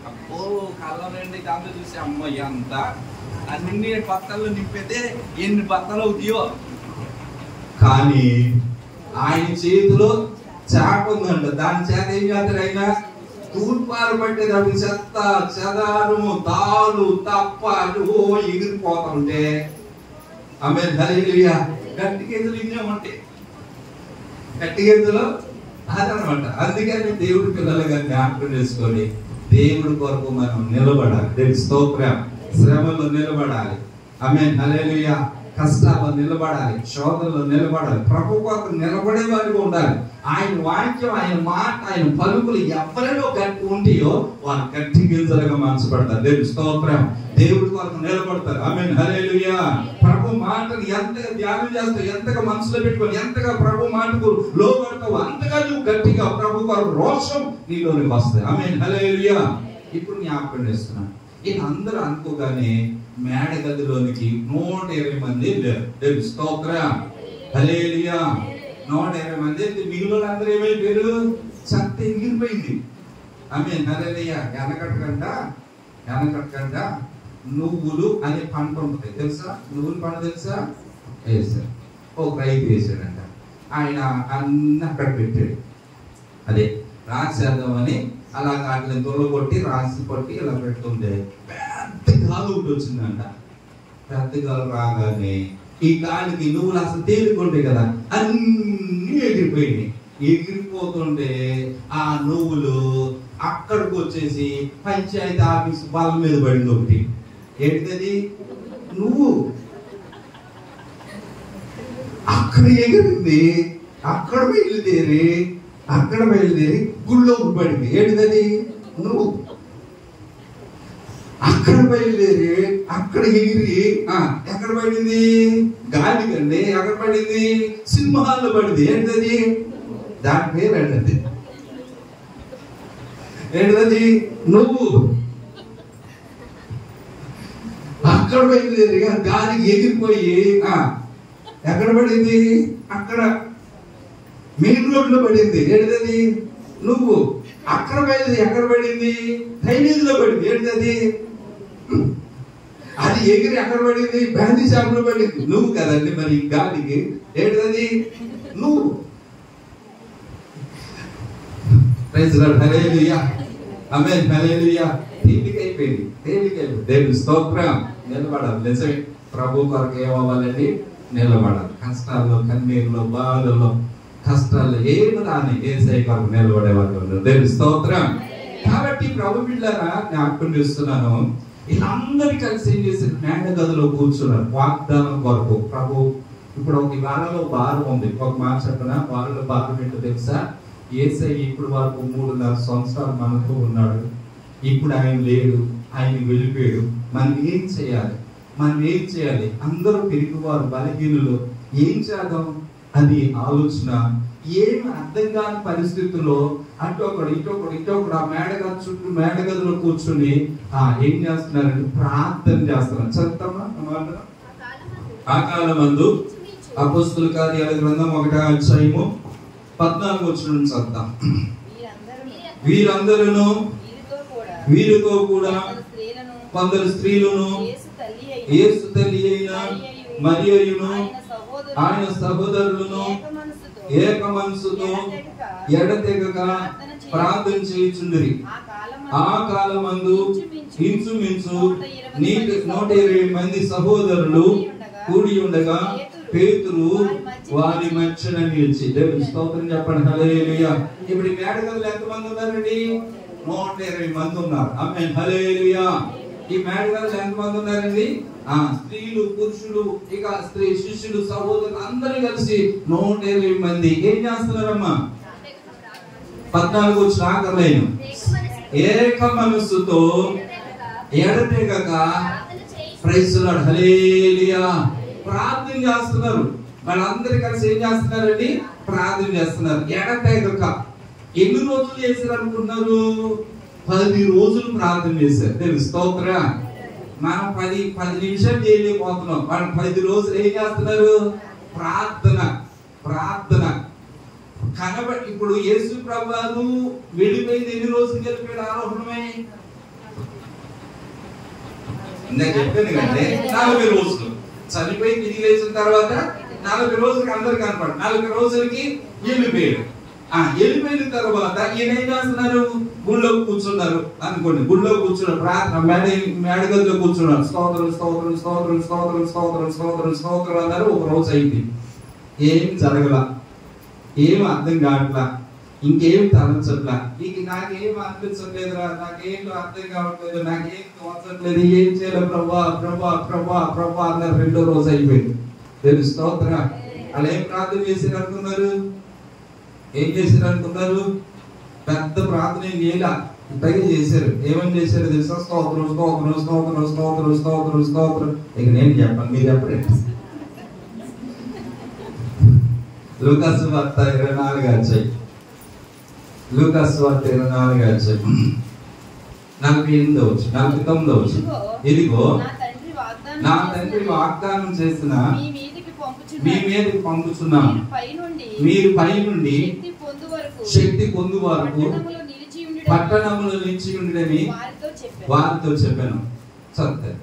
అబ్బో, కళ్ళండి దాంట్లో చూసి అమ్మ ఎంత అన్ని బత్తలు నింపితే ఎన్ని బత్తలు అవుతాయో. కానీ ఆయన చేతిలో చాప ఉందంట. దాని చేత ఏం చేస్తాడు ఆయన? తూర్పాలు పట్టేటప్పుడు చెత్త చెదారము తాలు తప్ప ఎగిరిపోతుంటే ఆమేన్, హల్లెలూయా. గట్టి గెంతులు ఇన్నేమంటే గట్టి గెంతులు అదనమాట. అందుకని దేవుడి పిల్లలుగా జ్ఞాపకం చేసుకొని దేవుడి కొరకు మనం నిలబడాలి. దేవుడి స్తోత్రం. శ్రమలో నిలబడాలి. ఆమేన్, హల్లెలూయా. కష్టాల్లో నిలబడాలి, శోధనలో నిలబడాలి, ప్రభు కొరకు నిలబడే వారిగా ఉండాలి. ఆయన వాక్యం, ఆయన మాట, ఆయన పలుకులు ఎవరిలో గట్టి ఉంటాయో వారు గట్టి గింజలుగా మనసు పడతారు. దేవుడి స్తోత్రం. దేవుడి కొరకు నిలబడతారు. ఆమేన్, హల్లెలూయా. ప్రభు మాటను ఎంతగా ధ్యానం చేస్తావు, ఎంతగా మనసులో పెట్టుకొని, ఎంతగా ప్రభు మాటకు లోబడతావు, అంతగా నువ్వు గట్టిగా ప్రభు కొరకు రోషం నీలోనికి వస్తాయి. ఆమేన్, హల్లెలూయా. ఇప్పుడు జ్ఞాపకం చేస్తున్నాను, అందరూ అనుకోగానే మేడ గదిలోనికి 120 మంది వెళ్ళారు. దేవుడి స్తోత్రం. హల్లెలూయా. 120 మంది. మిగిలిన అందరూ ఏమైపోయారు? చెత్త ఎగిరిపోయింది. ఆమేన్, హల్లెలూయా. వెనకట్కంట నువ్వులు అనే పంట ఉంటుంది తెలుసా? నువ్వుల పంట తెలుసా? వేసారు. ఒక రైతు వేసాడంట. ఆయన అన్ని అక్కడ పెట్టాడు. అదే రాసేద్దామని అలాగ అట్లా దొరకొట్టి రాసి కొట్టి ఇలా పెడుతుంటే పెద్ద గాలి ఒకటి వచ్చిందంట. పెద్ద గాలి రాగానే ఈ గాలికి నువ్వులు అసలు తేలికుంటాయి కదా, అన్ని ఎగిరిపోయినాయి. ఎగిరిపోతుంటే ఆ నువ్వులు అక్కడికి వచ్చేసి పంచాయతీ ఆఫీస్ బల్ల మీద పడింది ఒకటి. ఏంటిది? నువ్వు. అక్కడ ఎగిరింది, అక్కడ బయలుదేరి గుళ్ళో పడింది. ఏంటిది? నువ్వు. అక్కడ బయలుదేరి అక్కడ ఎగిరి ఎక్కడ పడింది? గాలి కండి. ఎక్కడ పడింది? సింహాల్లో పడింది. ఏంటది? దాని పేరు ఏంటది? ఏంటది? నువ్వు. అక్కడ బయలుదేరి గాలికి ఎగిరిపోయి ఎక్కడ పడింది? అక్కడ మెయిన్ రోడ్ లో పడింది. ఏంటది? నువ్వు. అక్కడ పడింది. ఎక్కడ పడింది? డ్రైనేజ్ లో పడింది. ఏంటది? అది ఎగిరి ఎక్కడ పడింది? బ్యాండీ షాప్ లో పడింది. నువ్వు కదండి మరి గాలికి. ఏంటది? నువ్వు. ప్రైజ్ లార్డ్, హల్లెలూయా. ఆమేన్, హల్లెలూయా. తేలికైపోయింది. దేవుని స్తోత్రం. నిలబడాలి. నిజమే, ప్రభు కొరకు ఏమవ్వాలండి? నిలబడాలి. కష్టాల్లో, కన్నీరులో, బాధల్లో, కష్టాల్లో ఏమి రాని యేసయ్య కొరకు నిలబడేవాళ్ళు. దేవుని స్తోత్రం. కాబట్టి ప్రభు బిడ్డలారా జ్ఞాపకం చేస్తున్నాను, వీళ్ళందరూ కలిసి ఏం చేసి మేడ గదిలో కూర్చున్నారు వాగ్దానం కొరకు. ప్రభు ఇప్పుడు ఒక వారంలో భారం ఉంది. ఒక మాట చెప్పిన వారంలో భారం ఏంటో తెలుసా? యేసయ్య ఇప్పుడు వరకు 3.5 సంవత్సరాలు మనతో ఉన్నాడు. ఇప్పుడు ఆయన లేడు, ఆయన వెళ్ళిపోయాడు. మనం ఏం చేయాలి? అందరూ పెరిగివారు, బలహీనులు. ఏం చేద్దాం అది ఆలోచన. ఏమి అర్థం కాని పరిస్థితుల్లో ఇటొకడు ఆ మేడగది చుట్టూ మేడగదిలో కూర్చుని ఏం చేస్తున్నారంటే ప్రార్థన చేస్తున్నారు. చదువుతామా? ఆ కాలమందు అపోస్తలుల కార్యాల గ్రంథం 1వ అధ్యాయము 14వ వచనం చదువుతాం. వీరితో కూడా కొందరు స్త్రీలను యేసు తల్లి అయిన మరియయును ఆయన సహోదరులను ఏక మనసుతో ఎడతెగక ప్రార్థన చేయుచుండిరి. ఆ కాలమందు ఇంచుమించు 120 మంది సహోదరులు కూడి ఉండగా పేతురు వారి మధ్యన నిలిచి. దేవుని స్తోత్రం చెప్పండి. హల్లెలూయా. ఇప్పుడు ఈ మేడగదిలో ఎంతమంది ఉన్నారండి? 120 మంది ఉన్నారు. ఆమేన్, హల్లెలూయా. ఈ మేడగదిలో ఎంతమంది ఉన్నారండి? స్త్రీలు, పురుషులు, ఇక స్త్రీ శిష్యులు, సహోదరులు అందరూ కలిసి 120 మంది ఏం చేస్తున్నారమ్మా? 14 వచ్చిన ఆఖరులైన ఏక మనస్సుతో ఎడతెగక ప్రైజ్ ది లార్డ్ హల్లెలూయా ప్రార్థన చేస్తున్నారు. వాళ్ళందరూ కలిసి ఏం చేస్తున్నారండి? ప్రార్థన చేస్తున్నారు ఎడతెగక. ఎన్ని రోజులు చేశారు అనుకుంటున్నారు? 10 రోజులు ప్రార్థన చేశారు. తెలుసు స్తోత్ర. మనం 10 నిమిషాలు చేయలేకపోతున్నాం. వాళ్ళు 10 రోజులు ఏం చేస్తున్నారు? ప్రార్థన ప్రార్థన. కనబడి ఇప్పుడు యేసు ప్రభువు వెళ్ళిపోయింది ఎన్ని రోజులు గడిపాడు ఆరోహణమై? నేను చెప్పాను కంటే 40 రోజులు. చనిపోయి తిరిగి లేచిన తర్వాత 40 రోజులకి అందరు కనపడు. 40 రోజులకి వెళ్ళిపోయాడు. వెళ్ళిపోయిన తర్వాత ఈయన ఏం చేస్తున్నారు? గుళ్ళో కూర్చున్నారు అనుకోండి. గుళ్ళో కూర్చున్నారు, ప్రార్థన మేడగదిలో కూర్చున్నారు. స్తోత్రం స్తోత్రం స్తోత్రం స్తోత్రం స్తోత్రం స్తోత్రం స్తోత్రం అన్నారు. ఒక రోజు అయింది, ఏం జరగల, ఏం అర్థం కావట్లా, ఇంకేం తలంచట్లా. ఇక నాకేం అనిపించట్లేదురా, నాకేం అర్థం కావట్లేదు, నాకేం తోచట్లేదు, ఏం చేయాలి ప్రభా ప్రభా ప్రభా ప్రభా అన్నారు. 2వ రోజు అయిపోయింది. తెలుసు స్తోత్ర. అలా ఏం ప్రార్థన చేశారు అనుకున్నారు? ఏం చేశారు అనుకున్నారు? పెద్ద ప్రార్థన ఏం చేయాల, ఇంతగా చేశారు. ఏమని చేశారు తెలుసా? స్తోత్రం స్తోత్రం స్తోత్రం స్తోత్రం స్తోత్రం స్తోత్రం. ఇక నేను చెప్పండి, మీరు చెప్పండి. లూకాసు వార్త 24 అధ్యాయం. లూకాసు వార్త 24 అధ్యాయం 48వ వచనం 49వ వచనం. ఇదిగో నా తండ్రి వాగ్దానం చేసిన మీ మీదకి పంపుచున్నాను. మీరు పై నుండి శక్తి పొందు వరకు పట్టణములో నిలిచి ఉండుడని వారితో చెప్పాను. సత్యం.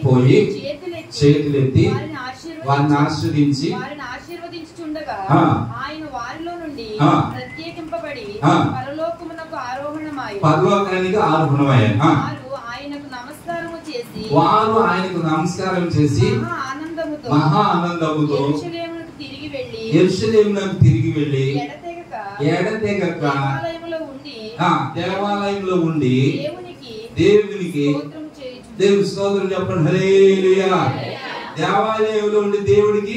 పోయి చేతులెత్తి వారిని ఆశీర్వదించి ఆయన వారిలో నుండి ప్రత్యేకింపబడి పరలోకానికి ఆరోహణమయ్యారు. వారు ఆయనకు నమస్కారం చేసి మహా ఆనందముతో యెరూషలేమునకు తిరిగి వెళ్ళి ఎడతెగక దేవాలయంలో ఉండి దేవునికి దేవుని స్తోత్రం చెప్పండి. హల్లెలూయా. దేవాలయంలో ఉండి దేవుడికి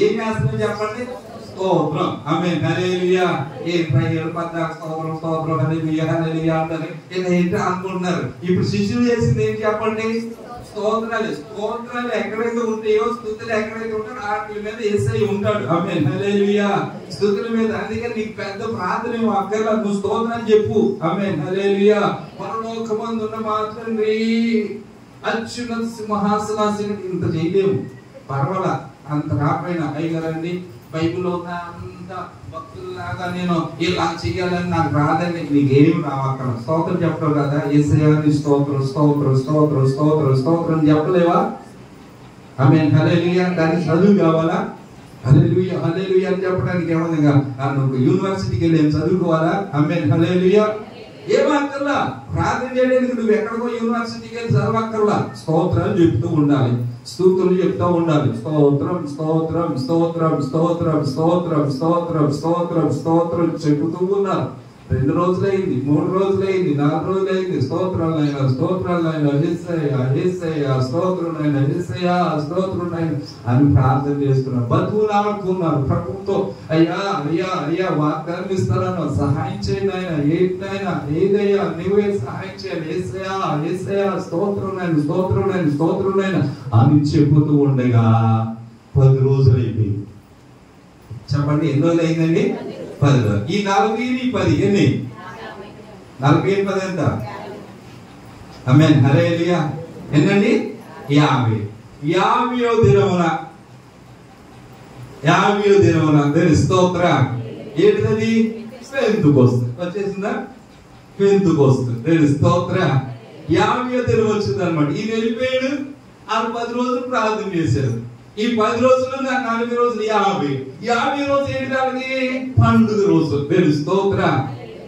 ఏం చేస్తున్నాం చెప్పండి? స్తోత్రం. ఆమేన్. హల్లెలూయా. ఏ ప్రజలు పద్దాక స్తోత్రం స్తోత్రం హల్లెలూయా హల్లెలూయా అంటారు. ఇలా ఏంటో అనుకుంటున్నారు. ఇప్పుడు శిష్యులు చేసింది ఏం చెప్పండి? స్తోత్రాలు. స్తోత్రాలు ఎక్కడైతే ఉంటాయో, స్తుతులు ఎక్కడైతే ఉంటాయో వాటి మీద యేసయ్య ఉంటాడు. ఆమేన్. హల్లెలూయా. స్తుతుల మీద. అందుకని నీకు పెద్ద ప్రార్థన అక్కర్లా, నువ్వు స్తోత్రాలు చెప్పు. ఆమేన్. హల్లెలూయా. పరలోకమందు ఉన్న మా తండ్రి అత్యున్నత సింహాసనాసీనుడు. ఇంత చేయలేము, పర్వాలా, అంత కాకపోయినా అయ్యగారండి బైబిల్లో ఉన్న అంత భక్తుల్లాగా నేను ఇలా చెయ్యాలని నాకు రాదని నీకేం రావక్కడ. స్తోత్రం చెప్పడం కదా, యేసయ్యని స్తోత్రం స్తోత్రం స్తోత్రం స్తోత్రం స్తోత్రం చెప్పలేవా? ఆమేన్. హల్లెలూయా. దానికి చదువు కావాలా? హల్లెలూయా హల్లెలూయా అని చెప్పడానికి ఏమన్నా నువ్వు యూనివర్సిటీకి వెళ్ళి ఏం చదువుకోవాలా? ఆమేన్. హల్లెలూయా. ఏమక్కర్లా, ప్రార్థన చేయడానికి నువ్వు ఎక్కడికో యూనివర్సిటీకి వెళ్ళి చదవక్కర్లా. స్తోత్రాలు చెప్తూ ఉండాలి, స్తుతులు చెప్తూ ఉండాలి. స్తోత్రం స్తోత్రం స్తోత్రం స్తోత్రం స్తోత్రం స్తోత్రం స్తోత్రం స్తోత్రం చెబుతూ ఉన్నారు. 2 రోజులైంది, 3 రోజులైంది, 4 రోజులైంది. స్తోత్రాలైనా స్తోత్రాలైనా యేసయ్యా యేసయ్యా స్తోత్రులైనా యేసయ్యా స్తోత్రులైనా అని ప్రార్థన చేస్తున్నారు. బతుకులాడుతున్నారు ప్రభుతో. అయ్యా అయ్యా అయ్యా వాగ్దానం ఇస్తారన్న సహాయం చేయండి ఆయన. ఏంటైనా ఏదయ్యా నువ్వే సహాయం చేయాలి. యేసయ్యా యేసయ్యా స్తోత్రులైన స్తోత్రులైన స్తోత్రులైన అని చెబుతూ ఉండగా 10 రోజులు అయిపోయింది. చెప్పండి, ఎన్ని రోజులు అయిందండి? 10 రోజులు. ఈ 40 10 ఎన్ని? 40 10 ఎంత? ఆమేన్. హల్లెలూయా. ఎన్నండి? 50. 50వ దినమున దేవుని స్తోత్ర. ఏంటిది? పెంతెకోస్తు వచ్చేసిందా? పెంతెకోస్తు దేవుని స్తోత్ర. 50వ దినం వచ్చింది అనమాట. ఈయన వెళ్ళిపోయాడు. 10 రోజులు ప్రార్థన చేశారు. ఈ 10 రోజులు 40 రోజులు 50 రోజు ఏంటి? దానికి పండుగ రోజు. దేవుని స్తోత్ర.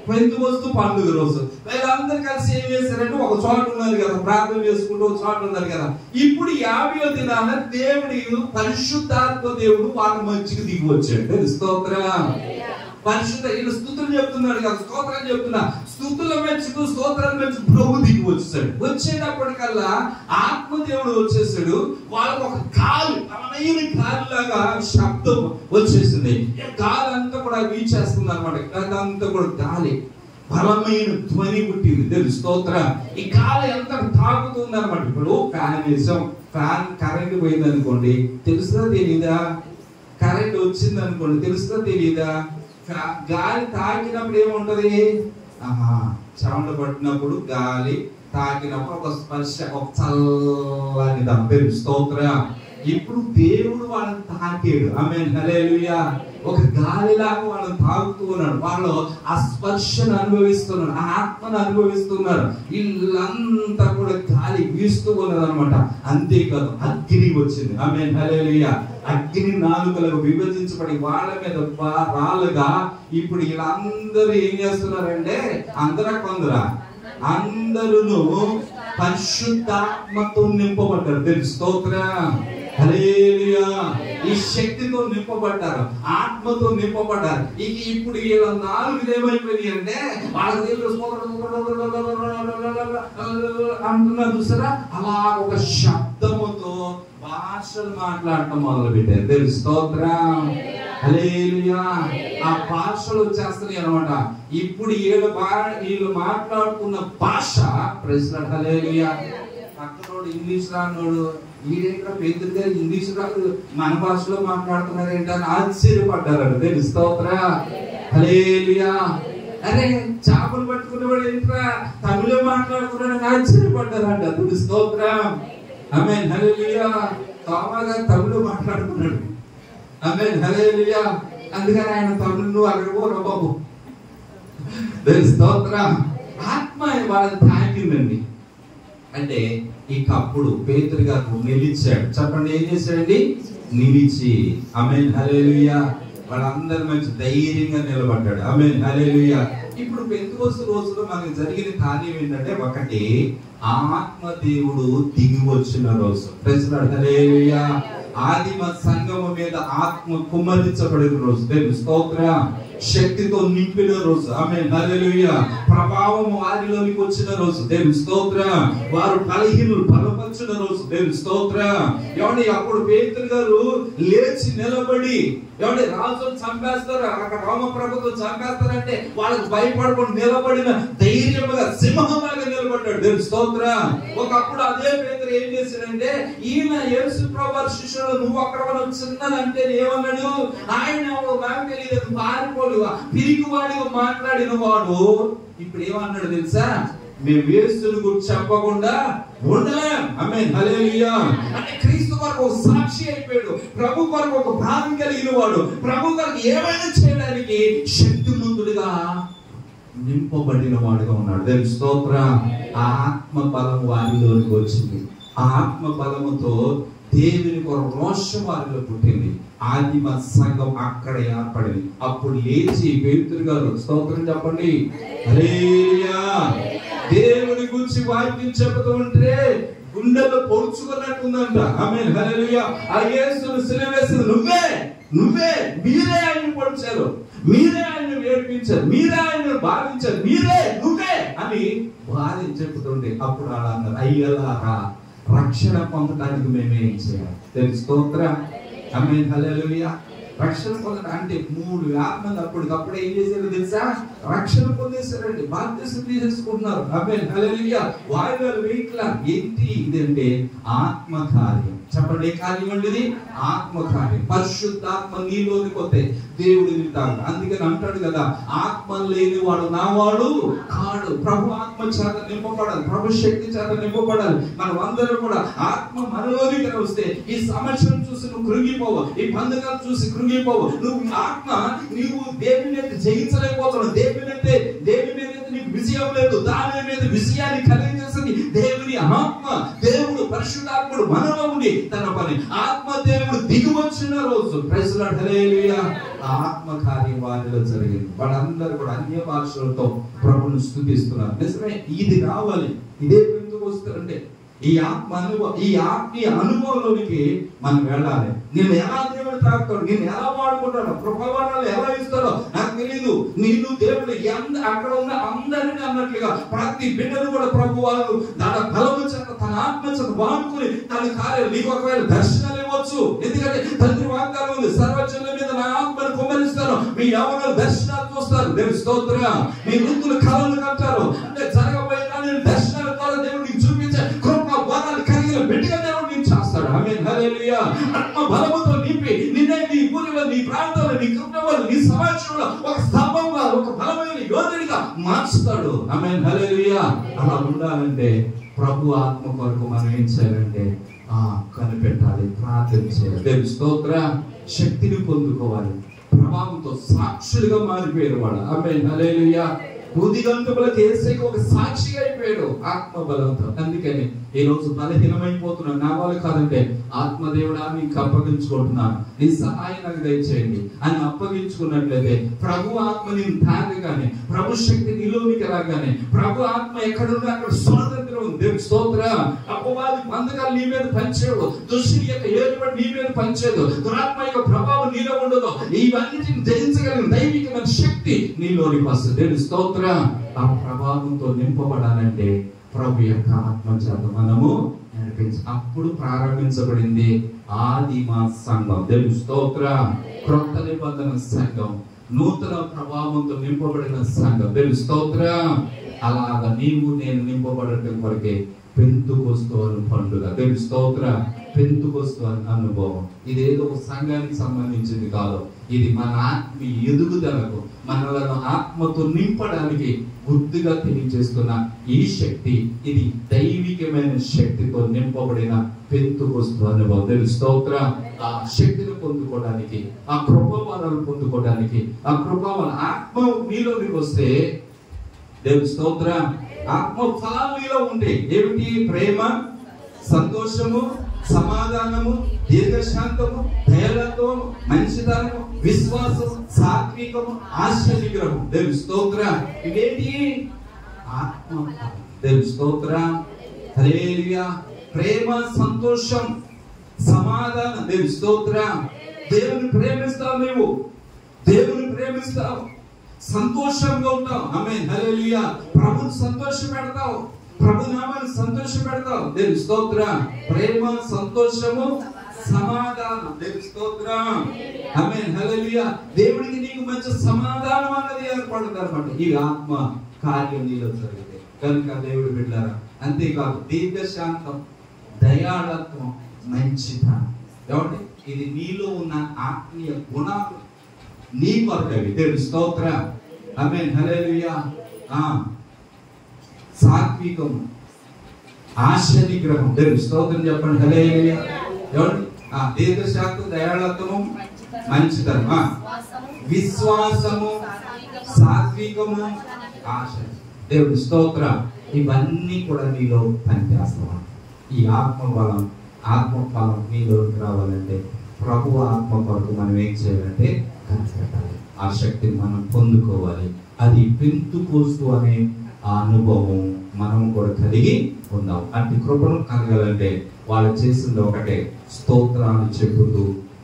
పెంతెకోస్తు పండుగ రోజు. వీళ్ళందరూ కలిసి ఏం చేశారంటే ఒక చోట ఉన్నారు కదా, ప్రార్థన చేసుకుంటూ ఒక చోట ఉన్నారు కదా. ఇప్పుడు 50వ దినాన దేవుడు పరిశుద్ధాత్మ దేవుడు వాళ్ళ మధ్యకి దిగి వచ్చాడు. స్తోత్ర. పరిశుద్ధ వీళ్ళు స్తుతులు చెప్తున్నాడు కదా, స్తోత్రాలు చెప్తున్నా. స్తుతుల మెచ్చుకు స్తోత్రాల మెచ్చుకు ప్రభు దిగి వచ్చేసాడు. వచ్చేటప్పటికల్లా ఆత్మదేవుడు వచ్చేసాడు. వాళ్ళకు ఒక గాలి, బలమైన గాలిలాగా శబ్దం వచ్చేసింది. గాలి అంతా కూడా వీచేస్తుంది అనమాట. అదంతా కూడా గాలి, బలమైన ధ్వని పుట్టింది. తెలుసు స్తోత్రం. ఈ గాలి ఎంత తాగుతుంది అనమాట. ఇప్పుడు ఫ్యాన్ వేసాం, ఫ్యాన్ కరెంట్ పోయింది అనుకోండి, తెలుసుదా తెలీదా? కరెంట్ వచ్చింది అనుకోండి, తెలుసుదా తెలీదా? గాలి తాకినప్పుడు ఏముంటది? చెమట పట్టినప్పుడు గాలి తాకినప్పుడు ఒక స్పర్శ, ఒక చల్లని దబ్బేరు. స్తోత్రం. ఇప్పుడు దేవుడు వాళ్ళని తాకాడు. ఆమేన్, హల్లెలూయా. ఒక గాలిలాగా వాళ్ళని తాగుతూ ఉన్నాడు. వాళ్ళు ఆ స్పర్శను అనుభవిస్తున్నారు, ఆ ఆత్మను అనుభవిస్తున్నారు. వీళ్ళంతా కూడా గాలి వీస్తూ ఉన్నది అనమాట. అంతేకాదు, అగ్ని వచ్చింది. ఆమేన్, హల్లెలూయా. అగ్ని నాలుకలకు విభజించబడి వాళ్ళ మీద రాళ్ళుగా ఇప్పుడు వీళ్ళందరూ ఏం చేస్తున్నారంటే, అందరూ కొందరా అందరూ పరిశుద్ధాత్మతో నింపబడ్డారు. తెలుసు స్తోత్రం. హల్లెలూయా. ఈ శక్తితో నింపబడ్డారు, ఆత్మతో నింపబడ్డారు. ఇప్పుడు వీళ్ళ నాలుగు ఏమైపోయింది అంటే వాళ్ళకి అంటున్నారు చూసారా, అలా ఒక శబ్దముతో భాషలు మాట్లాడటం మొదలు పెట్టారు. తెలుసు స్తోత్రం. హల్లెలూయా. ఆ భాషలు వచ్చేస్తున్నాయి అనమాట. ఇప్పుడు వీళ్ళు మాట్లాడుతున్న భాష ప్రెసిడెంట్. హల్లెలూయా. పక్కనోడు ఇంగ్లీష్ రానోడు, ఈడేంటో పేదలు గారు ఇంగ్లీష్ రాదు, మన భాషలో మాట్లాడుతున్నారు ఏంటని ఆశ్చర్యపడ్డారు. తెలుసు స్తోత్రం. హల్లెలూయా. అరే చేపలు పట్టుకునేవాడు ఏంట్రా తమిళ మాట్లాడుతున్నాడని ఆశ్చర్యపడ్డారంట. తెలుసు స్తోత్రం. ఆమేన్, హల్లెలూయా. తోమా గారు తమిళ మాట్లాడుతున్నాడు. ఆమేన్, హల్లెలూయా. అందుకని ఆయన తమిళ నువ్వు అక్కడ పోరా బాబు. తెలుసు స్తోత్రం. ఆత్మ వాళ్ళని తాకిందండి. అంటే ఇక అప్పుడు పేతురు గారు నిలిచాడు. చెప్పండి, ఏం చేశాడండి? నిలిచి. ఆమేన్, హల్లెలూయా. వాళ్ళందరూ మంచి ధైర్యంగా నిలబడ్డాడు. ఆమేన్, హల్లెలూయా. ఇప్పుడు పెంతెకొస్తు రోజులో మనకి జరిగిన కార్యం ఏంటంటే, ఒకటి ఆత్మదేవుడు దిగి వచ్చిన రోజు. Praise lord. హల్లెలూయా. ఆదిమ సంఘము మీద ఆత్మ కుమ్మరించబడిన రోజు. దేవుని స్తోత్రం. శక్తితో నింపిన రోజు. ఆమేన్, హల్లెలూయా. ప్రభావం వారిలోనికి వచ్చిన రోజు. దేవుని స్తోత్రం. వారు బలహీనులు బలపరిచిన రోజు. దేవుని స్తోత్రం. ఏమండి అప్పుడు పేతురు గారు లేచి నిలబడి, ఏమండి రాజులు చంపేస్తారు, అక్కడ రోమ ప్రభుత్వం చంపేస్తారంటే వాళ్ళకి భయపడకుండా నిలబడిన ధైర్యంగా సింహంలాగా నిలబడ్డాడు. దేవుని స్తోత్రం. ఒకప్పుడు అదే పేతురు ఏం చేశాడంటే, ఈయన యేసు ప్రభువు శిష్యుడు, నువ్వు అక్కడ చిన్నదంటే ఏమన్నాడు? ఆయన నాకు తెలియదు, పారిపోడు, పిరిగివాడిగా మాట్లాడిన వాడు ఇప్పుడు ఏమన్నాడు తెలుసా? మేము యేసుని గురించి చెప్పకుండా ఉండలేం. ఆమేన్, హల్లెలూయా. అంటే క్రీస్తు కొరకు ఒక సాక్షి అయిపోయాడు. ప్రభు కొరకు ఒక భావం కలిగిన వాడు. ప్రభు కొరకు ఏమైనా చేయడానికి శక్తిమంతుడిగా నింపబడిన వాడుగా ఉన్నాడు. దేవుని స్తోత్రం. ఆత్మ బలం వారిలోనికి వచ్చింది. ఆత్మ బలముతో దేవుని కొరకు రోషం వారిలో పుట్టింది. ఆదిమ సంఘం అక్కడ ఏర్పడింది. అప్పుడు లేచి పేతురు గారు, స్తోత్రం చెప్పండి, హల్లెలూయా, దేవుని గురించి వాక్యం చెబుతూ ఉంటే గుండెల్లో పొడుచుకున్నట్టుందంట. ఆమేన్, హల్లెలూయా. ఆ యేసును సిలువ వేసింది నువ్వే, మీరే ఆయన్ని పొడిచారు, మీరే ఆయన్ని ఏడిపించారు, మీరే ఆయన్ని బాధించారు, నువ్వే అని వారిని చెబుతుంటే అప్పుడు అలా అన్నారు, అయ్యలారా రక్షణ పొందడానికి మేమేం చేయాలి? తెలుసు స్తోత్రం. ఆమేన్, హల్లెలూయా. రక్షణ పొందడం అంటే 3,000 మంది అప్పటికప్పుడు ఏం చేశారు తెలుసా? రక్షణ పొందేశారండి, బాప్తిసం తీసేసుకుంటున్నారు. ఆమేన్, హల్లెలూయా. వాయిదాలు వెయిట్లా ఏంటి ఇదంటే ఆత్మకార్యం. చెప్పండి, కార్యం అండి, ఆత్మకార్యం. పరిశుద్ధాత్మ నీలోకి పోతే దేవుడు వింటాడు. అందుకని అంటాడు కదా, ఆత్మ లేని వాడు నా వాడు కాడు. ప్రభు ఆత్మ చేత నింపబడాలి, ప్రభు శక్తి చేత నింపబడాలి. మనం అందరూ కూడా ఆత్మ మనలోనికి వస్తే ఈ సమస్యను చూసి నువ్వు కృంగిపోవు, ఈ బంధకాలు చూసి కృంగిపోవు. నువ్వు ఆత్మ నీవు దేవుని జయించలేకపోతున్నావు. దేవుని మీద నీకు విజయం లేదు. దాని మీద విజయాన్ని కలిగించేసింది దేవుని ఆత్మ. దేవుడు పరిశుద్ధాత్ముడు మనలో ఉండి తన పని ఆత్మ దేవుడు దిగి వచ్చిన రోజు. ప్రైజ్ లార్డ్, హల్లెలూయా. ఆత్మ కార్యం వారిలో జరిగింది. వాళ్ళందరూ కూడా అన్య భాషలతో ప్రభువును స్తుతిస్తున్నారు. నిజమే, ఇది రావాలి. ఇదే పెంతెకొస్తు. ఈ ఆత్మ అనుభవం, ఈ ఆత్మీయ అనుభవంలోనికి మనం వెళ్ళాలి. నేను ఎలా దేవుడు తాకుతాడు, నేను ఎలా వాడుకుంటాను, కృపవరాలు ఎలా ఇస్తాడో నాకు తెలియదు. నీ నిన్ను దేవుడు అక్కడ ఉన్న అందరిని అన్నట్లుగా ప్రతి బిడ్డను కూడా ప్రభు వారు తన బలము చేత తన ఆత్మ చేత వాడుకుని తన కార్యాలు నీకు ఒకవేళ దర్శనాలు ఇవ్వచ్చు. ఎందుకంటే తండ్రి వాగ్దానం ఉంది, సర్వజనుల మీద నా ఆత్మను కుమ్మరిస్తాను, మీ యవ్వనులు దర్శనాలు చూస్తారు. దేవుని స్తోత్రం. మీ వృద్ధులు కలలు కంటారు. అంటే జరగబోయే దర్శనాల ద్వారా దేవుడు నీకు చూపించే కృప వరాలు కలిగిన బిడ్డగా దేవుడు నీకు చేస్తాడు. ఆమేన్, హల్లెలూయా. ఆత్మ బలముతో నింపి నిన్నే నీ ఊరిలో, నీ ప్రాంతంలో, నీ కుటుంబంలో, నీ సమాజంలో ఒక స్తంభంగా, ఒక బలమైన యోధుడిగా మార్చుతాడు. ఆమేన్, హల్లెలూయా. అలా ఉండాలంటే ప్రభు ఆత్మ కొరకు మనం ఏం చేయాలంటే కనిపెట్టాలి, ప్రార్థించాలి. దేవుని స్తోత్రం. శక్తిని పొందుకోవాలి. ప్రభావంతో సాక్షులుగా మారిపోయారు వాడు. ఆమేన్, హల్లెలూయా. బుద్ధిగంతులకు యేసయ్యకు ఒక సాక్షిగా అయిపోయాడు ఆత్మ బలంతో. అందుకని ఈ రోజు బలహీనమైపోతున్నాను, నా వాళ్ళు కాదంటే ఆత్మదేవుడా నీకు అప్పగించుకుంటున్నాను, నీ సహాయం నాకు దయచేయండి అని అప్పగించుకున్నట్లయితే ప్రభు ఆత్మ నేను తాగగానే, ప్రభు శక్తి నీలోనికి రాగానే, ప్రభు ఆత్మ ఎక్కడున్నా అక్కడ స్వాతంత్రం ఉంది. దేవుని స్తోత్రం. అపవాది బంధకాలు నీ మీద పనిచేయవు, దుష్టుని యొక్క ఏర్పాటు నీ మీద పనిచేయదు, దురాత్మ యొక్క ప్రభావం నీలో ఉండదు. ఇవన్నిటిని జయించగలిగిన దైవికమైన శక్తి నీలోనికి వస్తుంది. దేవుని స్తోత్రం. ఆ ప్రభావంతో నింపబడాలంటే ప్రభు యొక్క ఆత్మ చేత మనము నడిపించి అప్పుడు ప్రారంభించబడింది ఆదిమ సంఘం. దేవుని స్తోత్రం. క్రొత్త నిబంధన సంఘం, నూతన ప్రభావంతో నింపబడిన సంఘం. దేవుని స్తోత్రం. అలాగా నీవు నేను నింపబడటం కొరకే పెంతుకొస్తు అను పండుగ. దేవుని స్తోత్రం. పెంతుకొస్తు అనుభవం ఇదేదో సంఘానికి సంబంధించింది కాదు. ఇది మన ఆత్మీయ ఎదుగుదలకు, మనలను ఆత్మతో నింపడానికి గుర్తుగా తెలియజేస్తున్న ఈ శక్తి, ఇది దైవికమైన శక్తితో నింపబడిన పెంతుకొస్తు అనుభవం. దేవుని స్తోత్రం. ఆ శక్తిని పొందుకోవడానికి, ఆ కృపవరాలు పొందుకోవడానికి, ఆ కృపవరం ఆత్మ నీలోకి వస్తే, దేవుని స్తోత్రం, ఆత్మ ఫలాలు నీలో ఉంటాయి. ఏమిటి? ప్రేమ, సంతోషము, సమాధానము, దీర్ఘశాంతము, దయాళత్వము, మంచితనము, విశ్వాసము, సాత్వికము, ఆశయ నిగ్రహం. దేవుని స్తోత్రం. ఇవేంటి? ఆత్మ. దేవుని స్తోత్రం. హల్లెలూయా. ప్రేమ, సంతోషం, సమాధానం. దేవుని స్తోత్రం. దేవుని ప్రేమిస్తావు, నీవు దేవుని ప్రేమిస్తావు, సంతోషంగా ఉంటావు. ఆమేన్, హల్లెలూయా. ప్రభువుని సంతోష పెడతావు, ప్రభు నామాన్ని సంతోష పెడతావు. దేవుని స్తోత్రం. ప్రేమ, సంతోషము, సమాధానం. దేవుని స్తోత్రం. ఆమేన్, హల్లెలూయా. దేవుడికి నీకు మంచి సమాధానం అన్నది ఏర్పడుతుంది అన్నమాట ఈ ఆత్మ కార్యం నీలో జరిగితే. కనుక దేవుడు బిడ్డలారా, అంతేకాదు దీర్ఘశాంతం, దయాళత్వం, మంచితనం. ఏమంటే ఇది నీలో ఉన్న ఆత్మీయ గుణాలు నీ కొరకవి. దేవుని స్తోత్రం. ఆమేన్, హల్లెలూయా. సాత్వికము, ఆశ నిగ్రహం. దేవుని స్తోత్రం చెప్పండి. హల్లెలూయా. ఏమండి? దీర్ఘశాంతం, దయాళత్వము, మంచితనం, విశ్వాసము, సాత్వికము, ఆశ. దేవుని స్తోత్రం. ఇవన్నీ కూడా నీలో పనిచేస్తాం. ఈ ఆత్మ బలం, ఆత్మ ఫలం నీలోకి రావాలంటే ప్రభు ఆత్మ కొరకు మనం ఏం చేయాలంటే కనిపెట్టాలి. ఆ శక్తిని మనం పొందుకోవాలి. అది పెంతుకొస్తు అనే ఆ అనుభవం మనం కూడా కలిగి ఉందాం. అట్టి కృపను కలగాలంటే వాళ్ళు చేసింది ఒకటే, స్తోత్రాలు చెబుతూ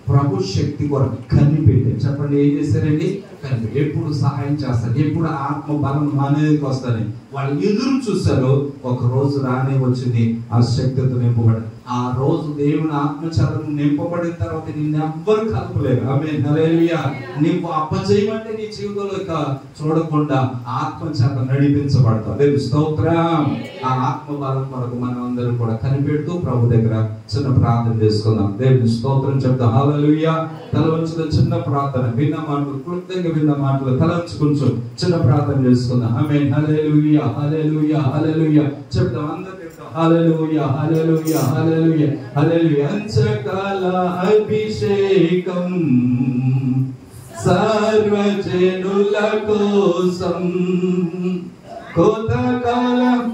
ప్రభు శక్తి కొరకు కనిపెట్టి. చెప్పండి, ఏం చేశారండి? కనిపెట్టి. ఎప్పుడు సహాయం చేస్తారు, ఎప్పుడు ఆత్మ బలం అనేది వస్తుంది వాళ్ళు ఎదురు చూస్తారు. ఒక రోజు రానే వచ్చింది ఆ శక్తితో నింపబడి. ఆ రోజు దేవుని ఆత్మచేతను నింపబడిన తర్వాత నిన్ను ఎవ్వరు కలపలేరు. ఆమేన్, హల్లెలూయా. నీవు అప్పజేయమంటే నీ జీవితంలో ఇక చూడకుండా ఆత్మచేత నడిపించబడతావు. దేవుని స్తోత్రం. ఆ ఆత్మ బలం కొరకు మనం అందరం కూడా కనిపెడుతూ ప్రభు దగ్గర చిన్న ప్రార్థన చేసుకుందాం. దేవుని స్తోత్రం చెప్తాం. హల్లెలూయా. తల వంచిన చిన్న ప్రార్థన, విన్న మాటలు, కృతజ్ఞంగా విన్న మాటలు తల వంచుకుంటూ చిన్న ప్రార్థన చేసుకుందాం. ఆమేన్, హల్లెలూయా, హల్లెలూయా, హల్లెలూయా చెప్తాం. అందరూ చెప్తాం. హల్లెలూయా, హల్లెలూయా, హల్లెలూయా, హల్లెలూయా. అంచకాల అభిషేకం సర్వజనుల కోసం, కోతకాలం